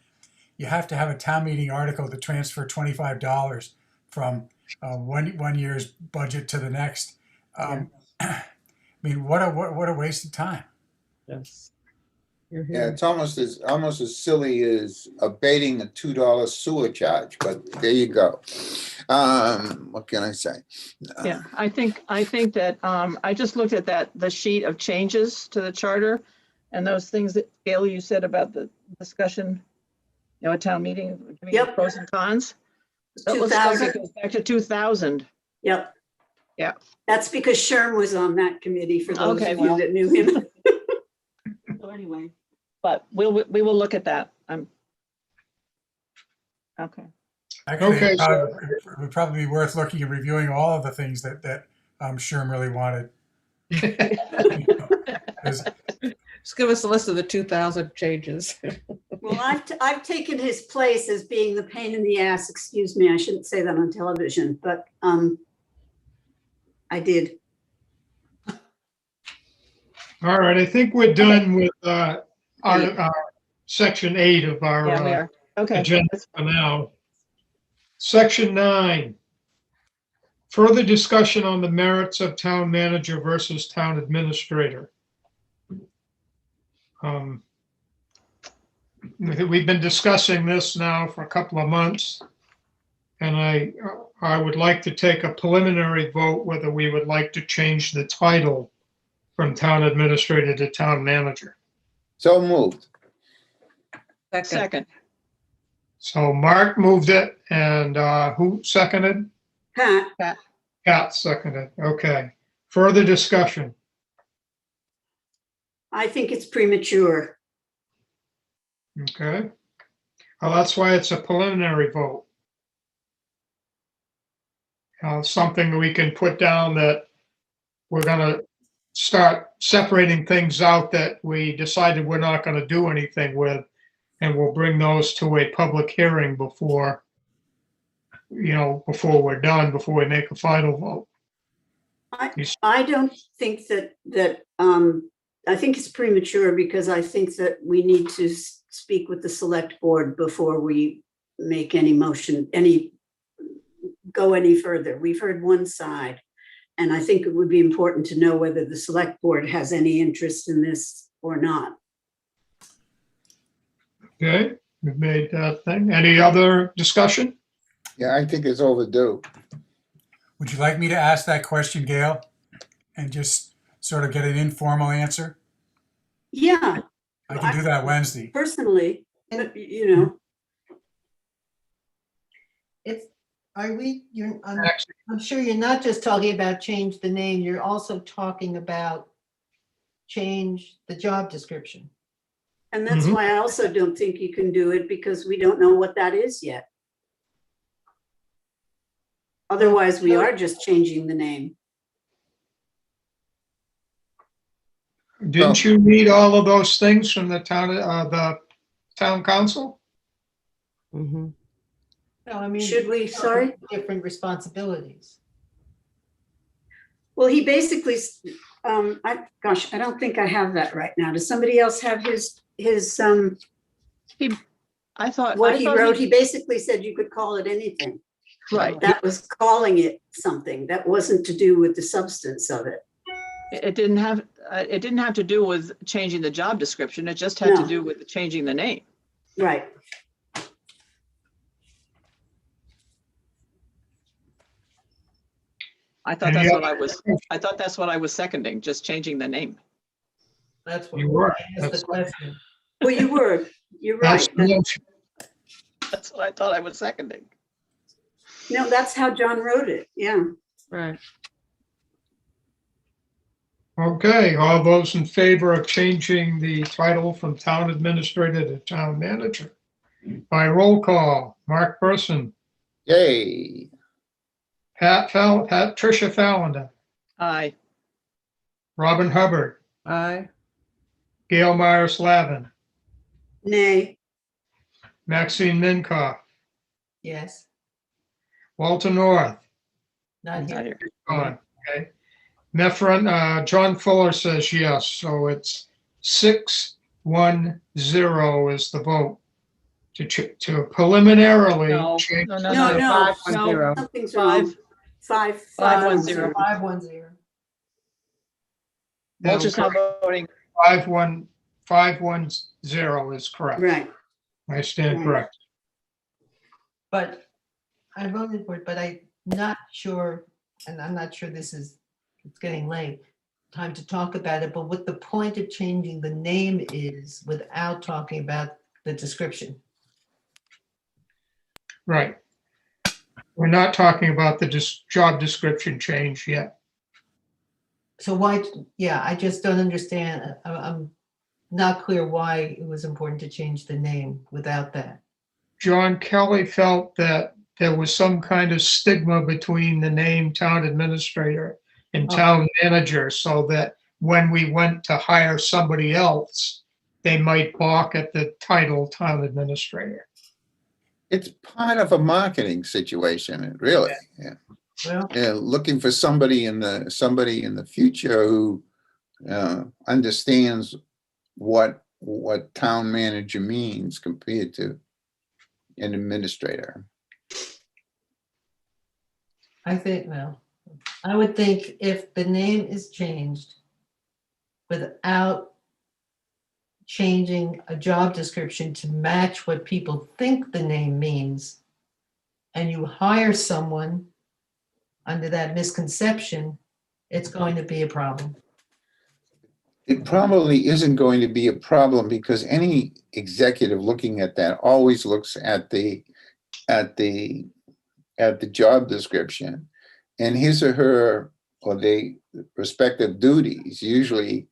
you have to have a town meeting article to transfer $25 from one year's budget to the next. I mean, what a waste of time. Yes. You're Yeah, here. it's almost as silly as abating a $2 sewer charge, but there you go. What can I say? Yeah, I think that, I just looked at the sheet of changes to the charter and those things that, Gail, you said about the discussion, at town meeting, giving Yep. pros and cons. That looks like 2000. it goes back to 2000. Yep. Yeah. That's because Sherm was on that committee, for those Okay, of you well. that knew him. So anyway, but we will look at that. Okay. Actually, Okay, it would probably be worth looking and reviewing all of the things that Sherm really wanted. Just give us a list of the 2,000 changes. Well, I've taken his place as being the pain in the ass. Excuse me, I shouldn't say that on television, but I did. All right, I think we're done with our section 8 of Yeah, we our are. Okay. agenda for now. Section 9. Further discussion on the merits of town manager versus town administrator. We've been discussing this now for a couple of months. And I would like to take a preliminary vote whether we would like to change the title from town administrator to town manager. So moved. Second. So Mark moved it and who seconded? Pat, Pat seconded. Okay. Further discussion. I think it's premature. Okay. Well, that's why it's a preliminary vote. Something we can put down that we're going to start separating things out that we decided we're not going to do anything with, and we'll bring those to a public hearing before we're done, before we make a final vote. I don't think that I think it's premature because I think that we need to speak with the select board before we make any motion, go any further. We've heard one side, and I think it would be important to know whether the select board has any interest in this or not. Okay, we've made that thing. Any other discussion? Yeah, I think it's overdue. Would you like me to ask that question, Gail, and just sort of get an informal answer? Yeah, I can do that Wednesday. personally, but, I'm sure you're not just talking about change the name, you're also talking about change the job description. and that's why I also don't think you can do it, because we don't know what that is yet. Otherwise, we are just changing the name. Didn't you need all of those things from the town council? Mhm. No, I mean. Should we, sorry? Different responsibilities. Well, he basically, I don't think I have that right now. Does somebody else have his, I thought. what he wrote? He basically said you could call it anything. Right. That was calling it something. That wasn't to do with the substance of it. It didn't have to do with changing the job description. It just had to No. do with changing the name. Right. I thought Any that's what other- I thought that's what I was seconding, just changing the name. That's what. You were. That's the question. Well, you're That's right. the motion. That's what I thought I was seconding. No, that's how John wrote it. Yeah. Right. Okay, all those in favor of changing the title from town administrator to town manager? By roll call, Mark Person, Yay. Tricia Fallon, Aye. Robin Hubbard, Aye. Gail Myers Lavin, Nay, Maxine Minkoff, Yes, Walter North, not Not here. here. gone, okay. John Fuller says yes, so it's 6-1-0 is the vote to preliminarily No, change. no, no, no, no. no, 5-1-0. something's wrong. 5-1-0. 510. Walter's not voting. 5-1-0 is correct. Right. I stand Right. correct. But I voted for it, but I'm not sure, and I'm not sure it's getting late, time to talk about it, but what the point of changing the name is without talking about the description. Right. We're not talking about the job description change yet. So why, yeah, I just don't understand. I'm not clear why it was important to change the name without that. John Kelly felt that there was some kind of stigma between the name town administrator and town manager, so that when we went to hire somebody else, they might balk at the title town administrator. It's part of a marketing situation, really. Yeah. Well, Yeah, looking for somebody in the future who understands what town manager means compared to an administrator. I would think if the name is changed without changing a job description to match what people think the name means, and you hire someone under that misconception, it's going to be a problem. It probably isn't going to be a problem because any executive looking at that always looks at the job description, and his or her or the respective duties usually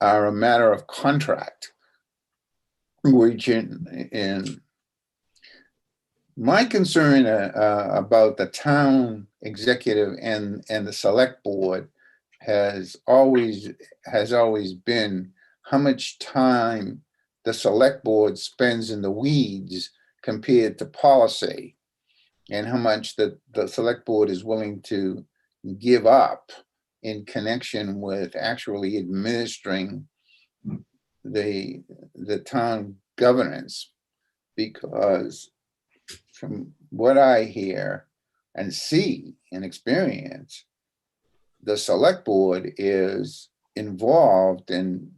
are a matter of contract, which in my concern about the town executive and the select board has always been how much time the select board spends in the weeds compared to policy, and how much the select board is willing to give up in connection with actually administering the town governance. Because from what I hear and see and experience, the select board is involved in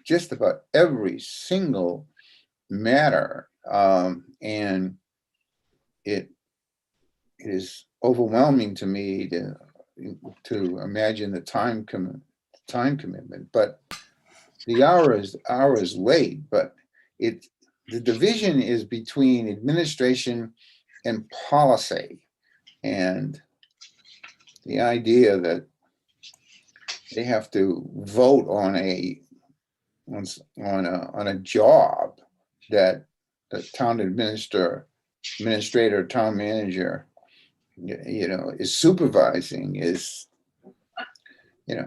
just about every single matter, and it is overwhelming to me to imagine the time commitment. But the hour is late. But the division is between administration and policy, and the idea that they have to vote on a job that the town administrator, town manager, is supervising is,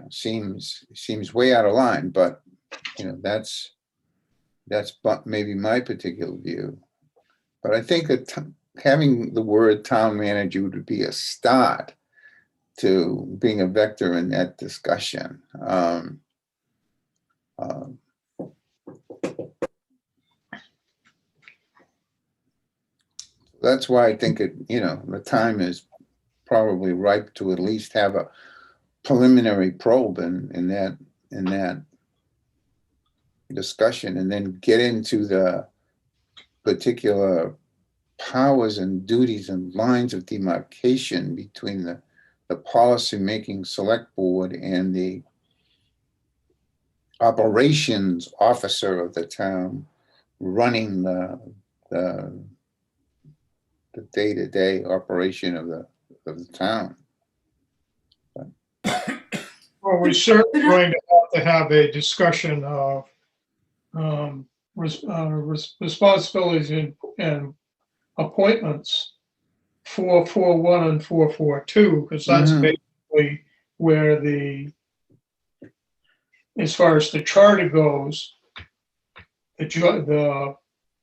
seems way out of line. But that's maybe my particular view. But I think that having the word town manager would be a start to being a vector in that discussion. That's why I think the time is probably ripe to at least have a preliminary probe in that discussion, and then get into the particular powers and duties and lines of demarcation between the policy-making select board and the operations officer of the town running the day-to-day operation of the town. Well, we're certainly going to have a discussion of responsibilities and appointments 441 and 442, because that's Mhm. basically where as far as the charter goes, the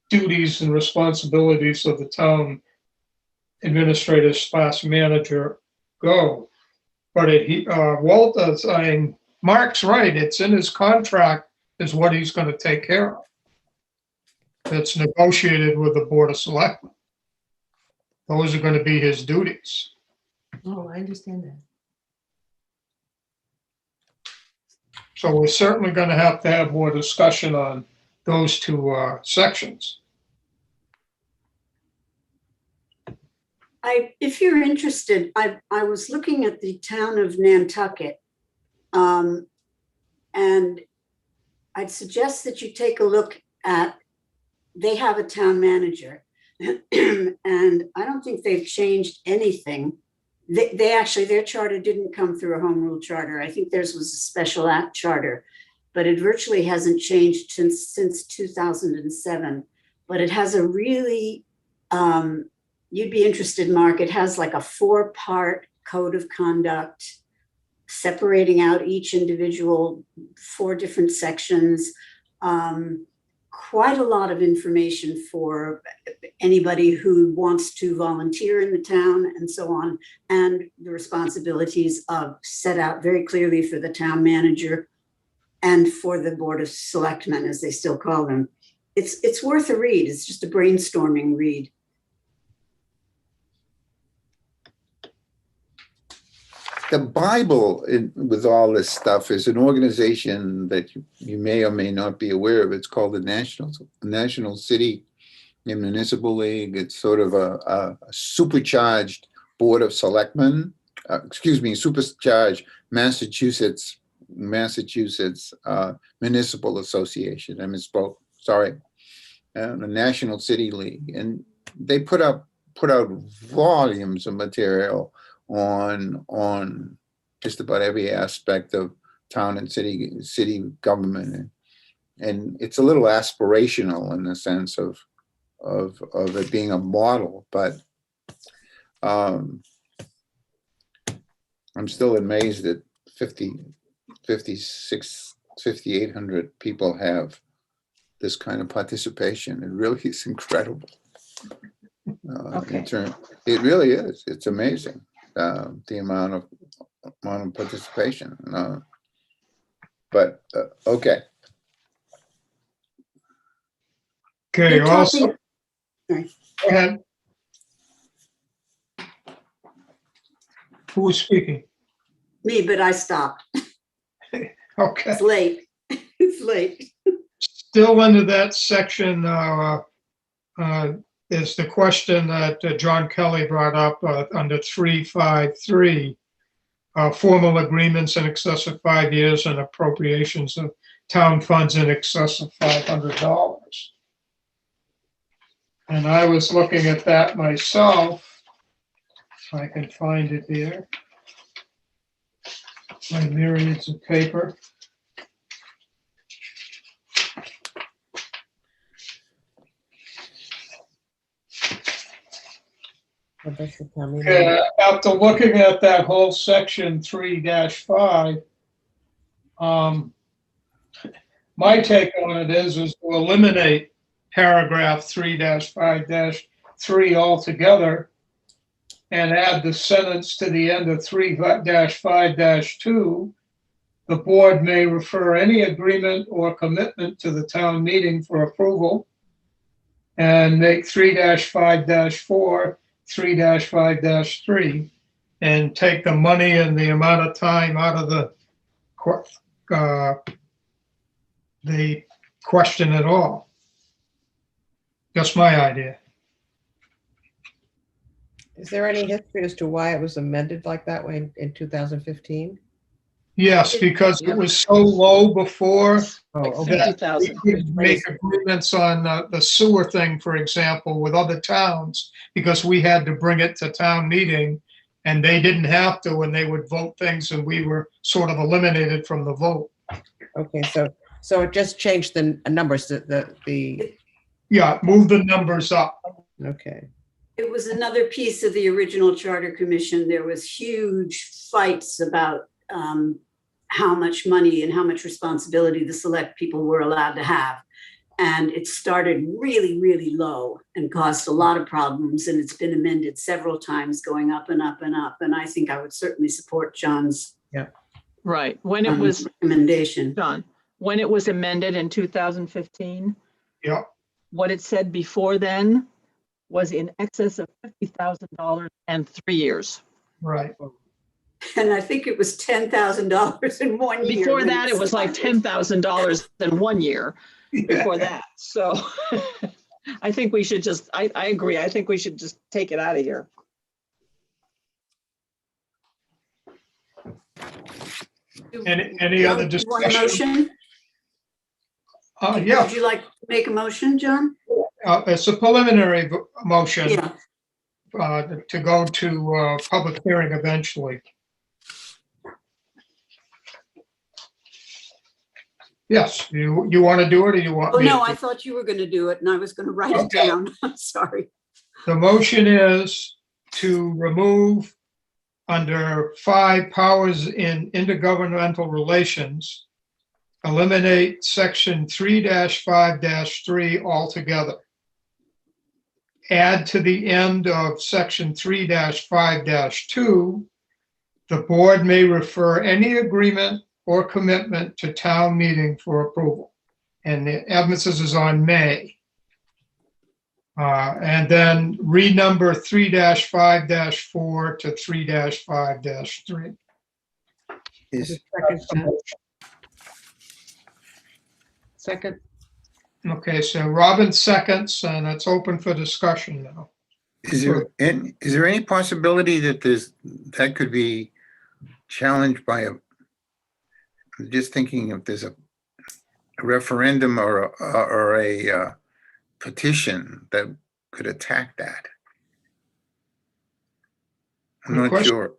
duties and responsibilities of the town administrator/manager go. But Walter's saying, Mark's right, it's in his contract is what he's going to take care of. That's negotiated with the Board of Selectmen. Those are going to be his duties. Oh, I understand that. So we're certainly going to have more discussion on those two sections. If you're interested, I was looking at the town of Nantucket. And I'd suggest that you take a look at, they have a town manager. And I don't think they've changed anything. They actually, their charter didn't come through a home rule charter. I think theirs was a special act charter, but it virtually hasn't changed since 2007. But it has a really, you'd be interested, Mark, it has like a 4-part code of conduct, separating out each individual 4 different sections. Quite a lot of information for anybody who wants to volunteer in the town and so on. And the responsibilities of set out very clearly for the town manager and for the Board of Selectmen, as they still call them. It's worth a read. It's just a brainstorming read. The Bible, with all this stuff, is an organization that you may or may not be aware of. It's called the National City and Municipal League. It's sort of a supercharged Board of Selectmen, supercharged Massachusetts Municipal Association. I misspoke, sorry. The National City League. And they put out volumes of material on just about every aspect of town and city government, and it's a little aspirational in the sense of it being a model, but I'm still amazed that 5,800 people have this kind of participation. It really is incredible. Okay. It really is. It's amazing. The amount of participation. Okay, But You're also, talking- Sorry. go ahead. Who was speaking? Me, but I stopped. Okay. It's late. It's late. Still under that section is the question that John Kelly brought up under 353, formal agreements in excess of 5 years and appropriations of town funds in excess of $500. And I was looking at that myself. If I can find it here. My myriads of paper. After looking at that whole section 3-5, my take on it is to eliminate paragraph 3-5-3 altogether and add the sentence to the end of 3-5-2. The board may refer any agreement or commitment to the town meeting for approval, and make 3-5-4 3-5-3 and take the money and the amount of time out of the question at all. Just my idea. Is there any history as to why it was amended like that way in 2015? Yes, because it was so low before Oh, that we 50,000. could make agreements on the sewer thing, for example, with other towns, because we had to bring it to town meeting and they didn't have to when they would vote things, and we were sort of eliminated from the vote. Okay, so it just changed the numbers, the Yeah, move the numbers up. okay. It was another piece of the original Charter Commission. There was huge fights about how much money and how much responsibility the select people were allowed to have. And it started really, really low and caused a lot of problems. And it's been amended several times, going up and up and up. And I think I would certainly support John's Right. When it was, recommendation. John, when it was amended in 2015, Yeah, what it said before then was in excess of $50,000 and 3 years. right. And I think it was $10,000 in 1 year. Before when that, it was like $10,000 in 1 year before that. So I think we should just, I agree. I think we should just take it out of here. Any other Do you want a discussion? motion? Yeah, Would you like to make a motion, John? it's a preliminary motion Yeah. to go to public hearing eventually. Yes, you want to do it or you want Oh, me? no, to? I thought you were going to do it and I was going to write it Okay. down. I'm sorry. The motion is to remove under 5 powers in intergovernmental relations, eliminate section 3-5-3 altogether. Add to the end of section 3-5-2, the board may refer any agreement or commitment to town meeting for approval. And the emphasis is on may. And then renumber 3-5-4 to 3-5-3. Is, Second, Okay, so Robin seconds, and it's open for discussion now. is there any possibility that that could be challenged by I'm just thinking if there's a referendum or a petition that could attack that. I'm Good not question. sure.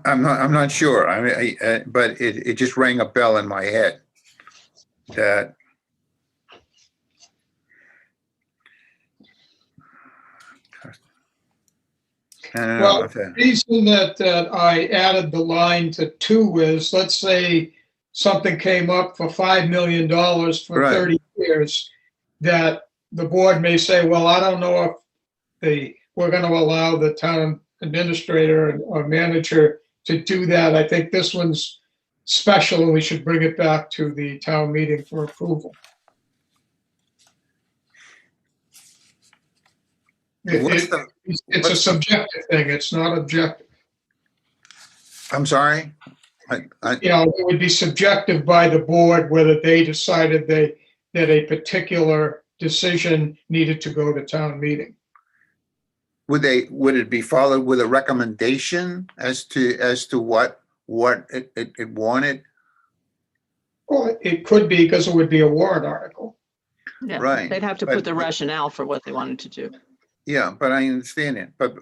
I'm not sure. I mean, but it just rang a bell in my head that I don't know Well, if that- the reason that I added the line to 2 is, let's say something came up for $5 million for Right. 30 years, that the board may say, well, I don't know if we're going to allow the town administrator or manager to do that. I think this one's special and we should bring it back to the town meeting for approval. What's the- It's a subjective thing. It's not objective. I'm sorry. You know, it would be subjective by the board whether they decided that a particular decision needed to go to town meeting. Would it be followed with a recommendation as to what it wanted? Well, it could be because it would be a warrant article. Yeah, Right, they'd have to but- put the rationale for what they wanted to do. Yeah, but I understand it. But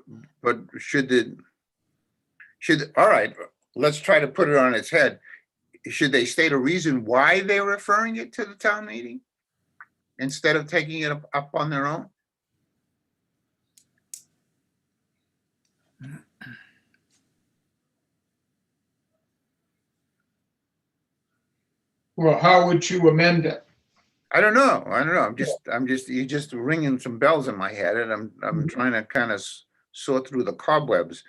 all right, let's try to put it on its head. Should they state a reason why they're referring it to the town meeting instead of taking it up on their own? Well, how would you amend it? I don't know. You're just ringing some bells in my head, and I'm trying to kind of sort through the cobwebs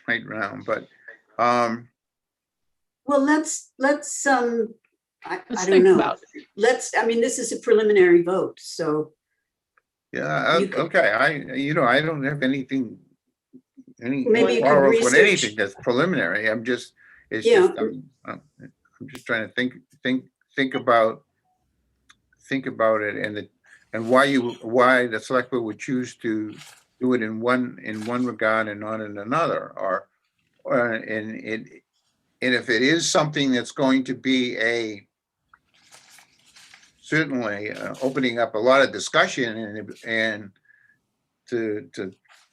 right now. But Well, let's, I Let's don't think know. about it. I mean, this is a preliminary vote, so yeah, You could- okay. I don't have any Maybe you could quarrels with research- anything that's preliminary. I'm just Yeah. I'm just trying to think about it and why the select board would choose to do it in one regard and not in another, and if it is something that's going to be certainly opening up a lot of discussion and to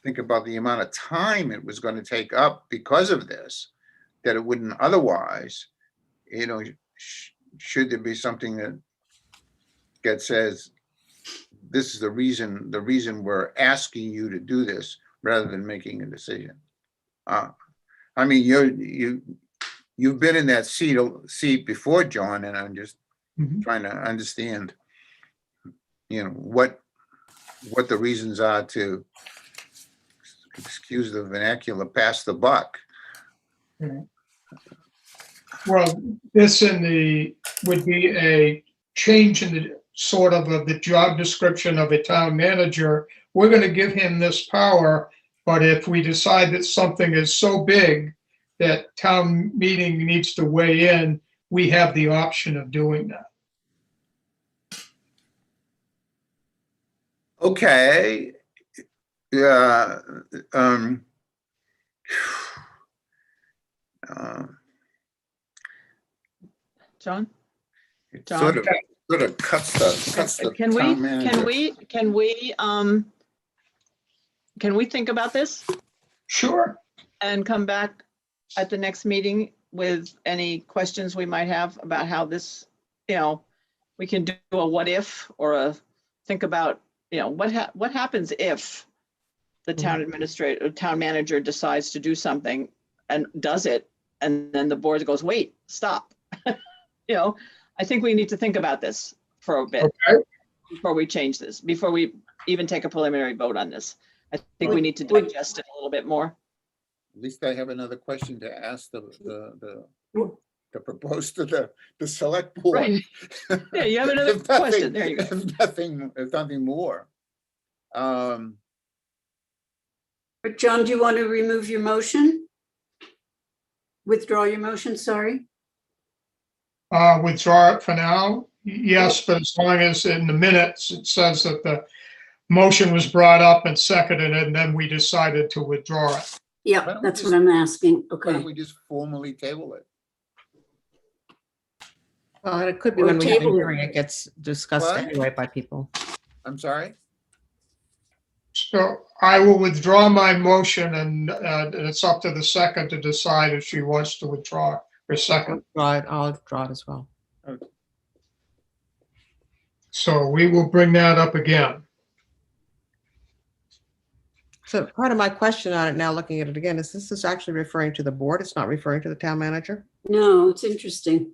think about the amount of time it was going to take up because of this, that it wouldn't otherwise, should there be something that says, this is the reason we're asking you to do this, rather than making a decision. I mean, you've been in that seat before, John, and I'm just Mhm. trying to understand, what the reasons are to, excuse the vernacular, pass the buck. Well, this would be a change in the sort of the job description of a town manager. We're gonna give him this power, but if we decide that something is so big that town meeting needs to weigh in, we have the option of doing that. Okay. Yeah. John? It John? sort of cuts the Can town we, manager. can we think about this Sure. and come back at the next meeting with any questions we might have about how this, we can do a what if or a think about, what happens if the town administrator, town manager decides to do something and does it, and then the board goes, wait, stop. I think we need to think about this for a bit Okay. before we change this, before we even take a preliminary vote on this. I think we need to Would- digest it a little bit more. At least I have another question to ask the propose to the select board. Right. Yeah, you have another If nothing- question. There you go. If nothing more. But John, do you want to remove your motion? Withdraw your motion, sorry? Withdraw it for now? Yes, but as long as in the minutes, it says that the motion was brought up and seconded, and then we decided to withdraw it. Why Yeah, don't we that's just- what I'm asking. Why Okay. don't we just formally table it? Well, and it could be Or when we have a table it. hearing, it gets discussed What? anyway by people. I'm sorry? So I will withdraw my motion, and it's up to the second to decide if she wants to withdraw her second. I'll draw it as well. So we will bring that up again. So part of my question on it now, looking at it again, is this is actually referring to the board? It's not referring to the town manager? No, it's interesting.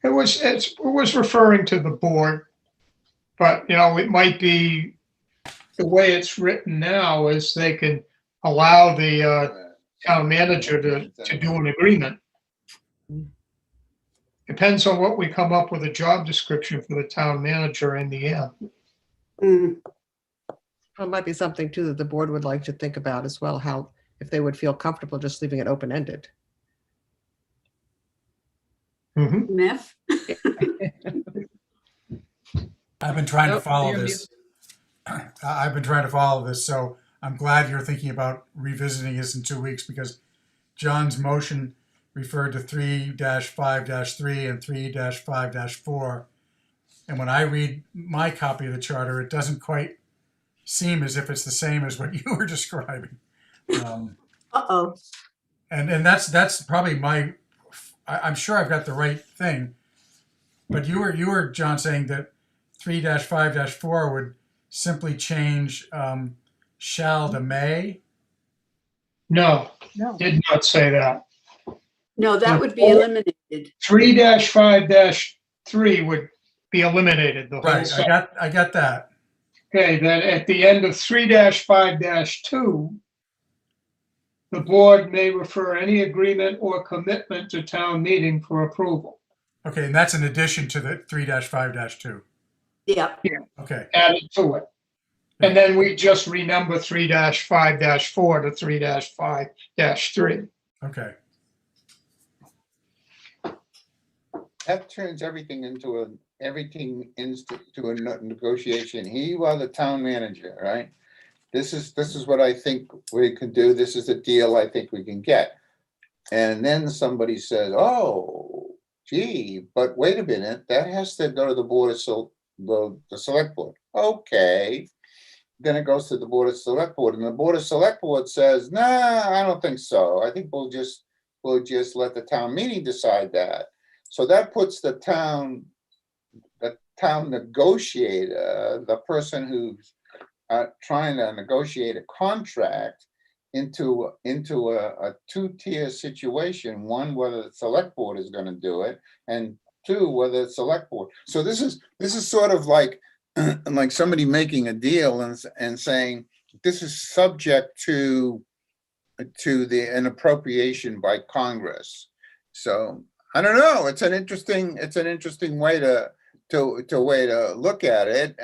It was referring to the board, but, it might be, the way it's written now is they can allow the town manager to do an agreement. Depends on what we come up with a job description for the town manager in the end. Mm, Well, it might be something too that the board would like to think about as well, how, if they would feel comfortable just leaving it open-ended. Mhm. Meth? I've been trying to Nope, follow you're this. I've been trying to follow this, so I'm glad you're thinking about revisiting this in 2 weeks, because John's motion referred to 3-5-3 and 3-5-4. And when I read my copy of the charter, it doesn't quite seem as if it's the same as what you were describing. Uh-oh. And that's probably I'm sure I've got the right thing, but you were John saying that 3-5-4 would simply change shall to may. No, No. did not say that. No, that would be eliminated. 3-5-3 would be eliminated. The whole Right. sentence. I got that. Okay, then at the end of 3-5-2, the board may refer any agreement or commitment to town meeting for approval. Okay, and that's in addition to the 3-5-2. Yeah. Okay. Added to it. And then we just renumber 3-5-4 to 3-5-3. Okay. That turns everything into a negotiation. You are the town manager, right? This is what I think we can do. This is the deal I think we can get. And then somebody says, oh, gee, but wait a minute, that has to go to the board of the select board. Okay. Then it goes to the board of select board, and the board of select board says, nah, I don't think so. I think we'll just let the town meeting decide that. So that puts the town negotiator, the person who's trying to negotiate a contract into a two-tier situation. One, whether the select board is going to do it, and two, whether it's select board. So this is sort of like like somebody making a deal and saying this is subject to an appropriation by Congress. So I don't know. It's an interesting way to look at it.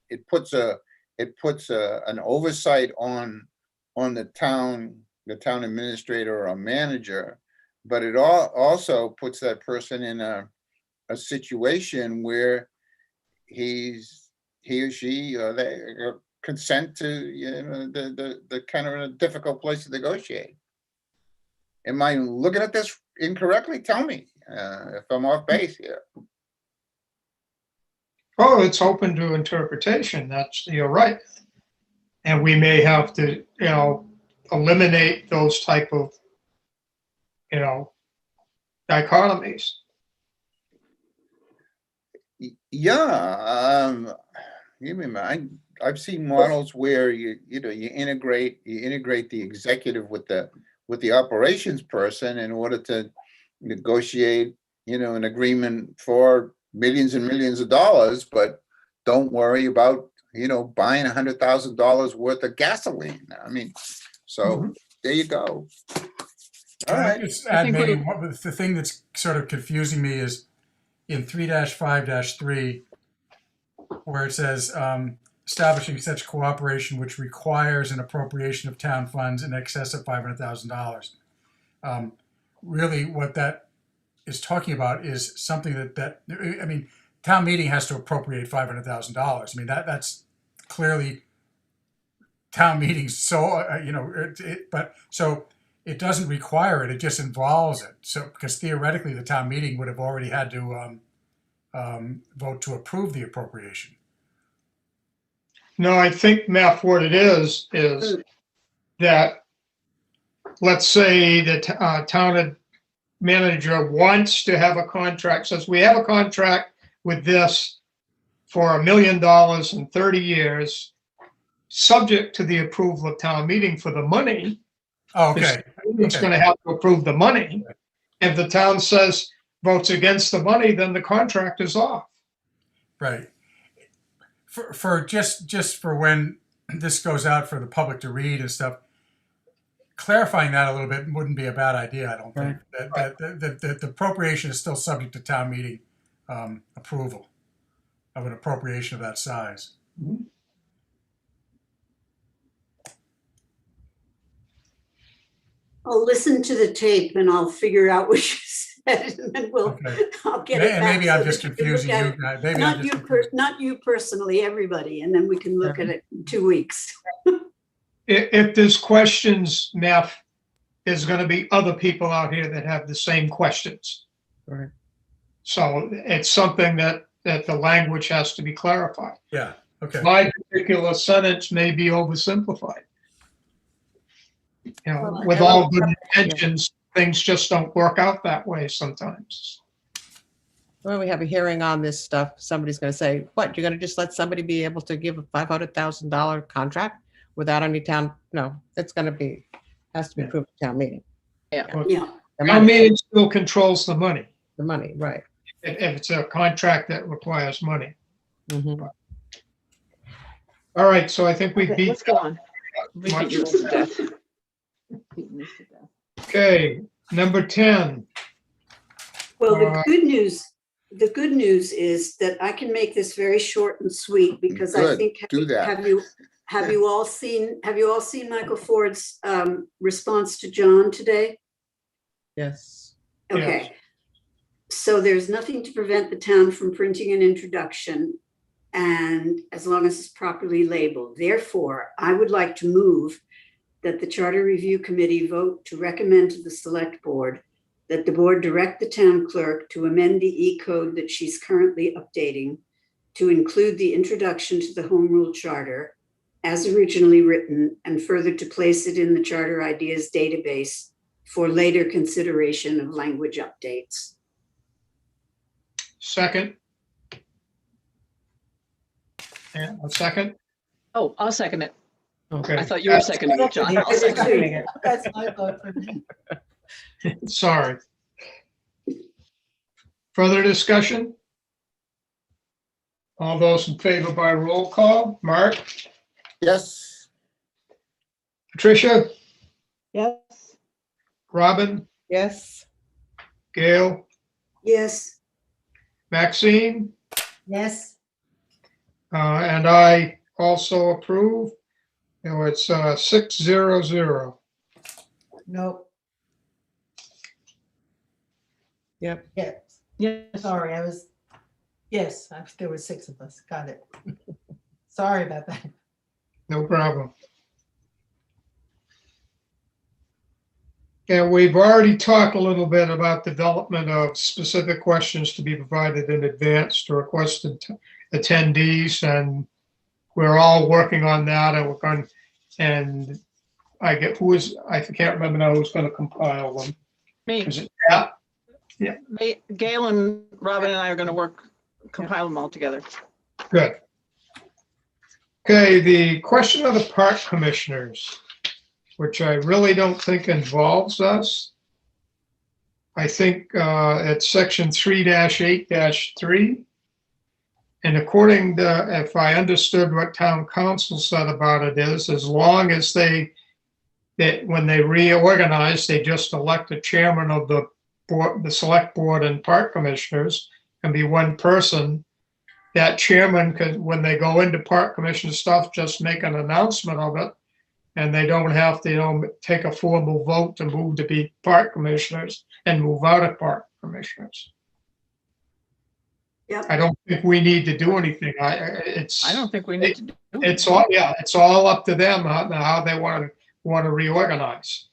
It puts an oversight on the town administrator or manager, but it also puts that person in a situation where he or she or they consent to the kind of a difficult place to negotiate. Am I looking at this incorrectly? Tell me if I'm off base here. Oh, it's open to interpretation. You're right. And we may have to, eliminate those type of, dichotomies. Yeah, I've seen models where you integrate the executive with the operations person in order to negotiate, an agreement for millions and millions of dollars, but don't worry about, buying $100,000 worth of gasoline. I mean, so there you go. All Can I right. just I add think maybe the thing that's sort of confusing me is in 3-5-3, where it says establishing such cooperation which requires an appropriation of town funds in excess of $500,000. Really, what that is talking about is something that I mean, town meeting has to appropriate $500,000. I mean, that's clearly town meetings. So but so it doesn't require it; it just involves it. So because theoretically, the town meeting would have already had to vote to approve the appropriation. No, I think, Matt, what it is that, let's say the town manager wants to have a contract, says we have a contract with this for $1 million in 30 years, subject to the approval of town meeting for the money. Oh, okay. It's going to have to approve the money. If the town votes against the money, then the contract is off. Right. For just for when this goes out for the public to read and stuff, clarifying that a little bit wouldn't be a bad idea. I don't think that the appropriation is still subject to town meeting approval of an appropriation of that size. I'll listen to the tape and I'll figure out what you said, and then Okay. I'll get it And back. maybe so I'm that just you can confusing look you at it. guys. Maybe Not I'm you, just not you personally, everybody, and then we can look at it in 2 weeks. If there's questions, Neff, there's going to be other people out here that have the same questions. Right. So it's something that the language has to be clarified. Yeah. Okay. My particular sentence may be oversimplified. Well, With I all love- good intentions, things just don't work out that way sometimes. When we have a hearing on this stuff, somebody's going to say, what, you're going to just let somebody be able to give a $500,000 contract without any town? No, it's going to be, has to be approved at town meeting. Yeah, The Town money, meeting still controls the money, right. if it's a contract that requires money. Mhm. All right, so I think we Okay, beat. let's go on. much- Beating this to death. Beating this to death. Okay, number 10. well, Uh, the good news is that I can make this very short and sweet, because I Good, think, do that. have you all seen Michael Ford's response to John today? Yes. Okay. So there's nothing to prevent the town from printing an introduction, and as long as it's properly labeled. Therefore, I would like to move that the Charter Review Committee vote to recommend to the Select Board that the board direct the town clerk to amend the E-code that she's currently updating to include the introduction to the Home Rule Charter as originally written, and further to place it in the Charter Ideas database for later consideration of language updates. Second. And a second? Oh, I'll second it. Okay. I thought you were seconding it, John. I'll second it. That's my vote for me. Sorry. Further discussion? All those in favor by roll call? Mark, Yes, Patricia, Yes. Robin, Yes, Gail, Yes, Maxine, Yes, and I also approve. It's 600. nope, yep. yes, Yes. sorry, yes, there were 6 of us, got it. Sorry about that. No problem. Yeah, we've already talked a little bit about development of specific questions to be provided in advance to requested attendees, and we're all working on that, and we're going, and I can't remember now who's gonna compile them. Me, Is it Pat? Gail and Robin and I are going to compile them all together. Good. Okay, the question of the park commissioners, which I really don't think involves us. I think it's section 3-8-3. And according to, if I understood what town council said about it is, as long as that when they reorganize, they just elect a chairman of the board, the select board and park commissioners, can be one person. That chairman could, when they go into park commission stuff, just make an announcement of it. And they don't have to, take a formal vote to move to be park commissioners and move out of park commissioners. yep, I don't think we need to do anything. I don't think we need to do it. It's all up to them how they want to reorganize.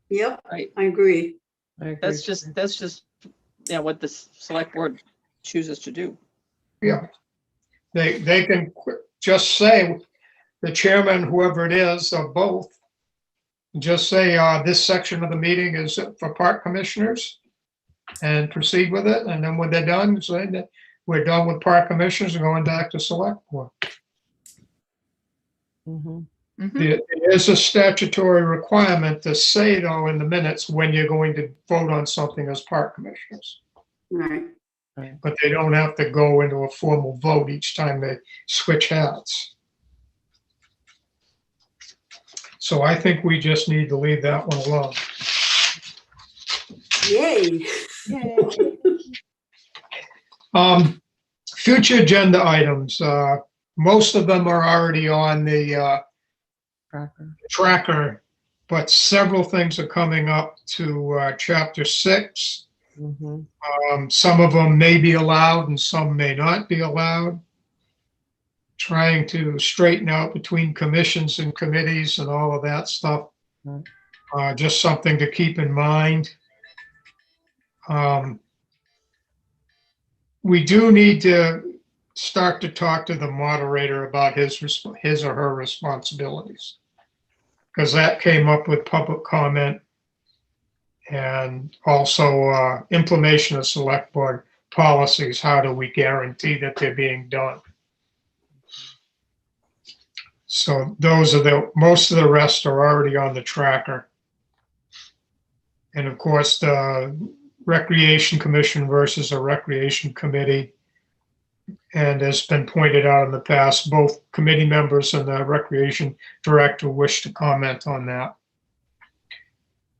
yep, Right. I agree. I agree. That's just, what the select board chooses to do. Yeah. They can just say, the chairman, whoever it is, of both, just say, this section of the meeting is for park commissioners, and proceed with it. And then when they're done, say that we're done with park commissioners and going back to select board. Mhm. Mhm. There is a statutory requirement to say, though, in the minutes, when you're going to vote on something as park commissioners. Right. But they don't have to go into a formal vote each time they switch hats. So I think we just need to leave that one alone. Yay. Future agenda items, most of them are already on the Tracker. tracker, but several things are coming up to chapter 6. Mhm. Some of them may be allowed and some may not be allowed. Trying to straighten out between commissions and committees and all of that stuff. Just something to keep in mind. We do need to start to talk to the moderator about his or her responsibilities. Because that came up with public comment and also implementation of select board policies. How do we guarantee that they're being done? So those are most of the rest are already on the tracker. And of course, the Recreation Commission versus a Recreation Committee. And as been pointed out in the past, both committee members and the Recreation Director wish to comment on that.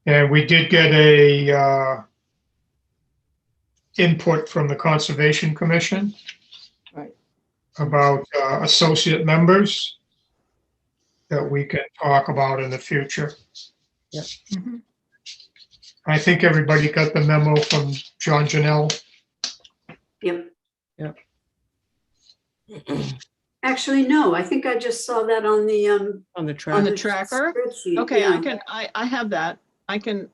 And we did get a input from the Conservation Commission. Right. About associate members that we can talk about in the future. Mhm. I think everybody got the memo from John Janelle. Yep. Yep. Actually, no, I think I just saw that on the, On the On tracker. the tracker? spreadsheet, Okay, yeah. I have that. I can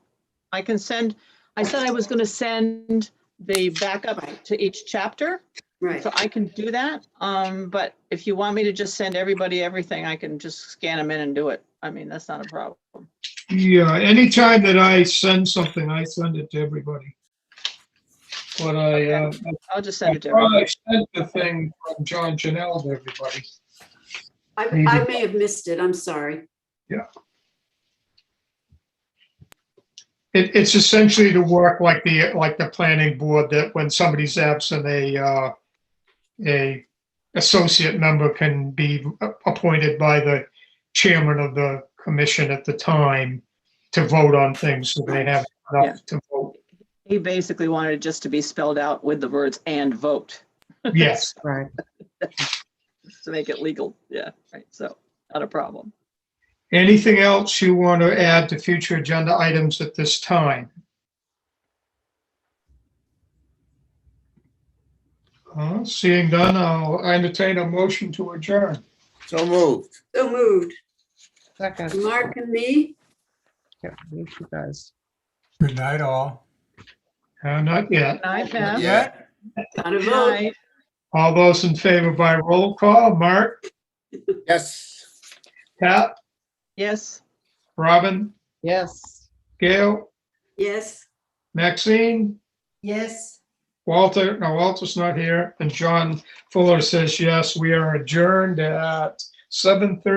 send, I said I was going to send the backup to each chapter. Right. So I can do that. But if you want me to just send everybody everything, I can just scan them in and do it. I mean, that's not a problem. Yeah, anytime that I send something, I send it to everybody. what I, I'll just I send it to thought everybody. I sent the thing from John Janelle to everybody. I may have missed it. I'm sorry. It's essentially to work like the planning board, that when somebody's absent, a associate member can be appointed by the chairman of the commission at the time to vote on things, so they have Yeah. enough to vote. He basically wanted it just to be spelled out with the words "and vote" Yes, Right. to make it legal. Yeah, right. So not a problem. anything else you want to add to future agenda items at this time? Seeing none, I'll entertain a motion to adjourn. So moved. So moved. Second. Mark and me? Yeah, you guys. Good night, all. Not yet. Night, Pam. Yeah. Got a Good vote. night. All those in favor by roll call, Mark, Yes. Pat, Yes. Robin, Yes. Gail, Yes. Maxine, Yes. Walter, no, Walter's not here, and John Fuller says yes. We are adjourned at 7:30.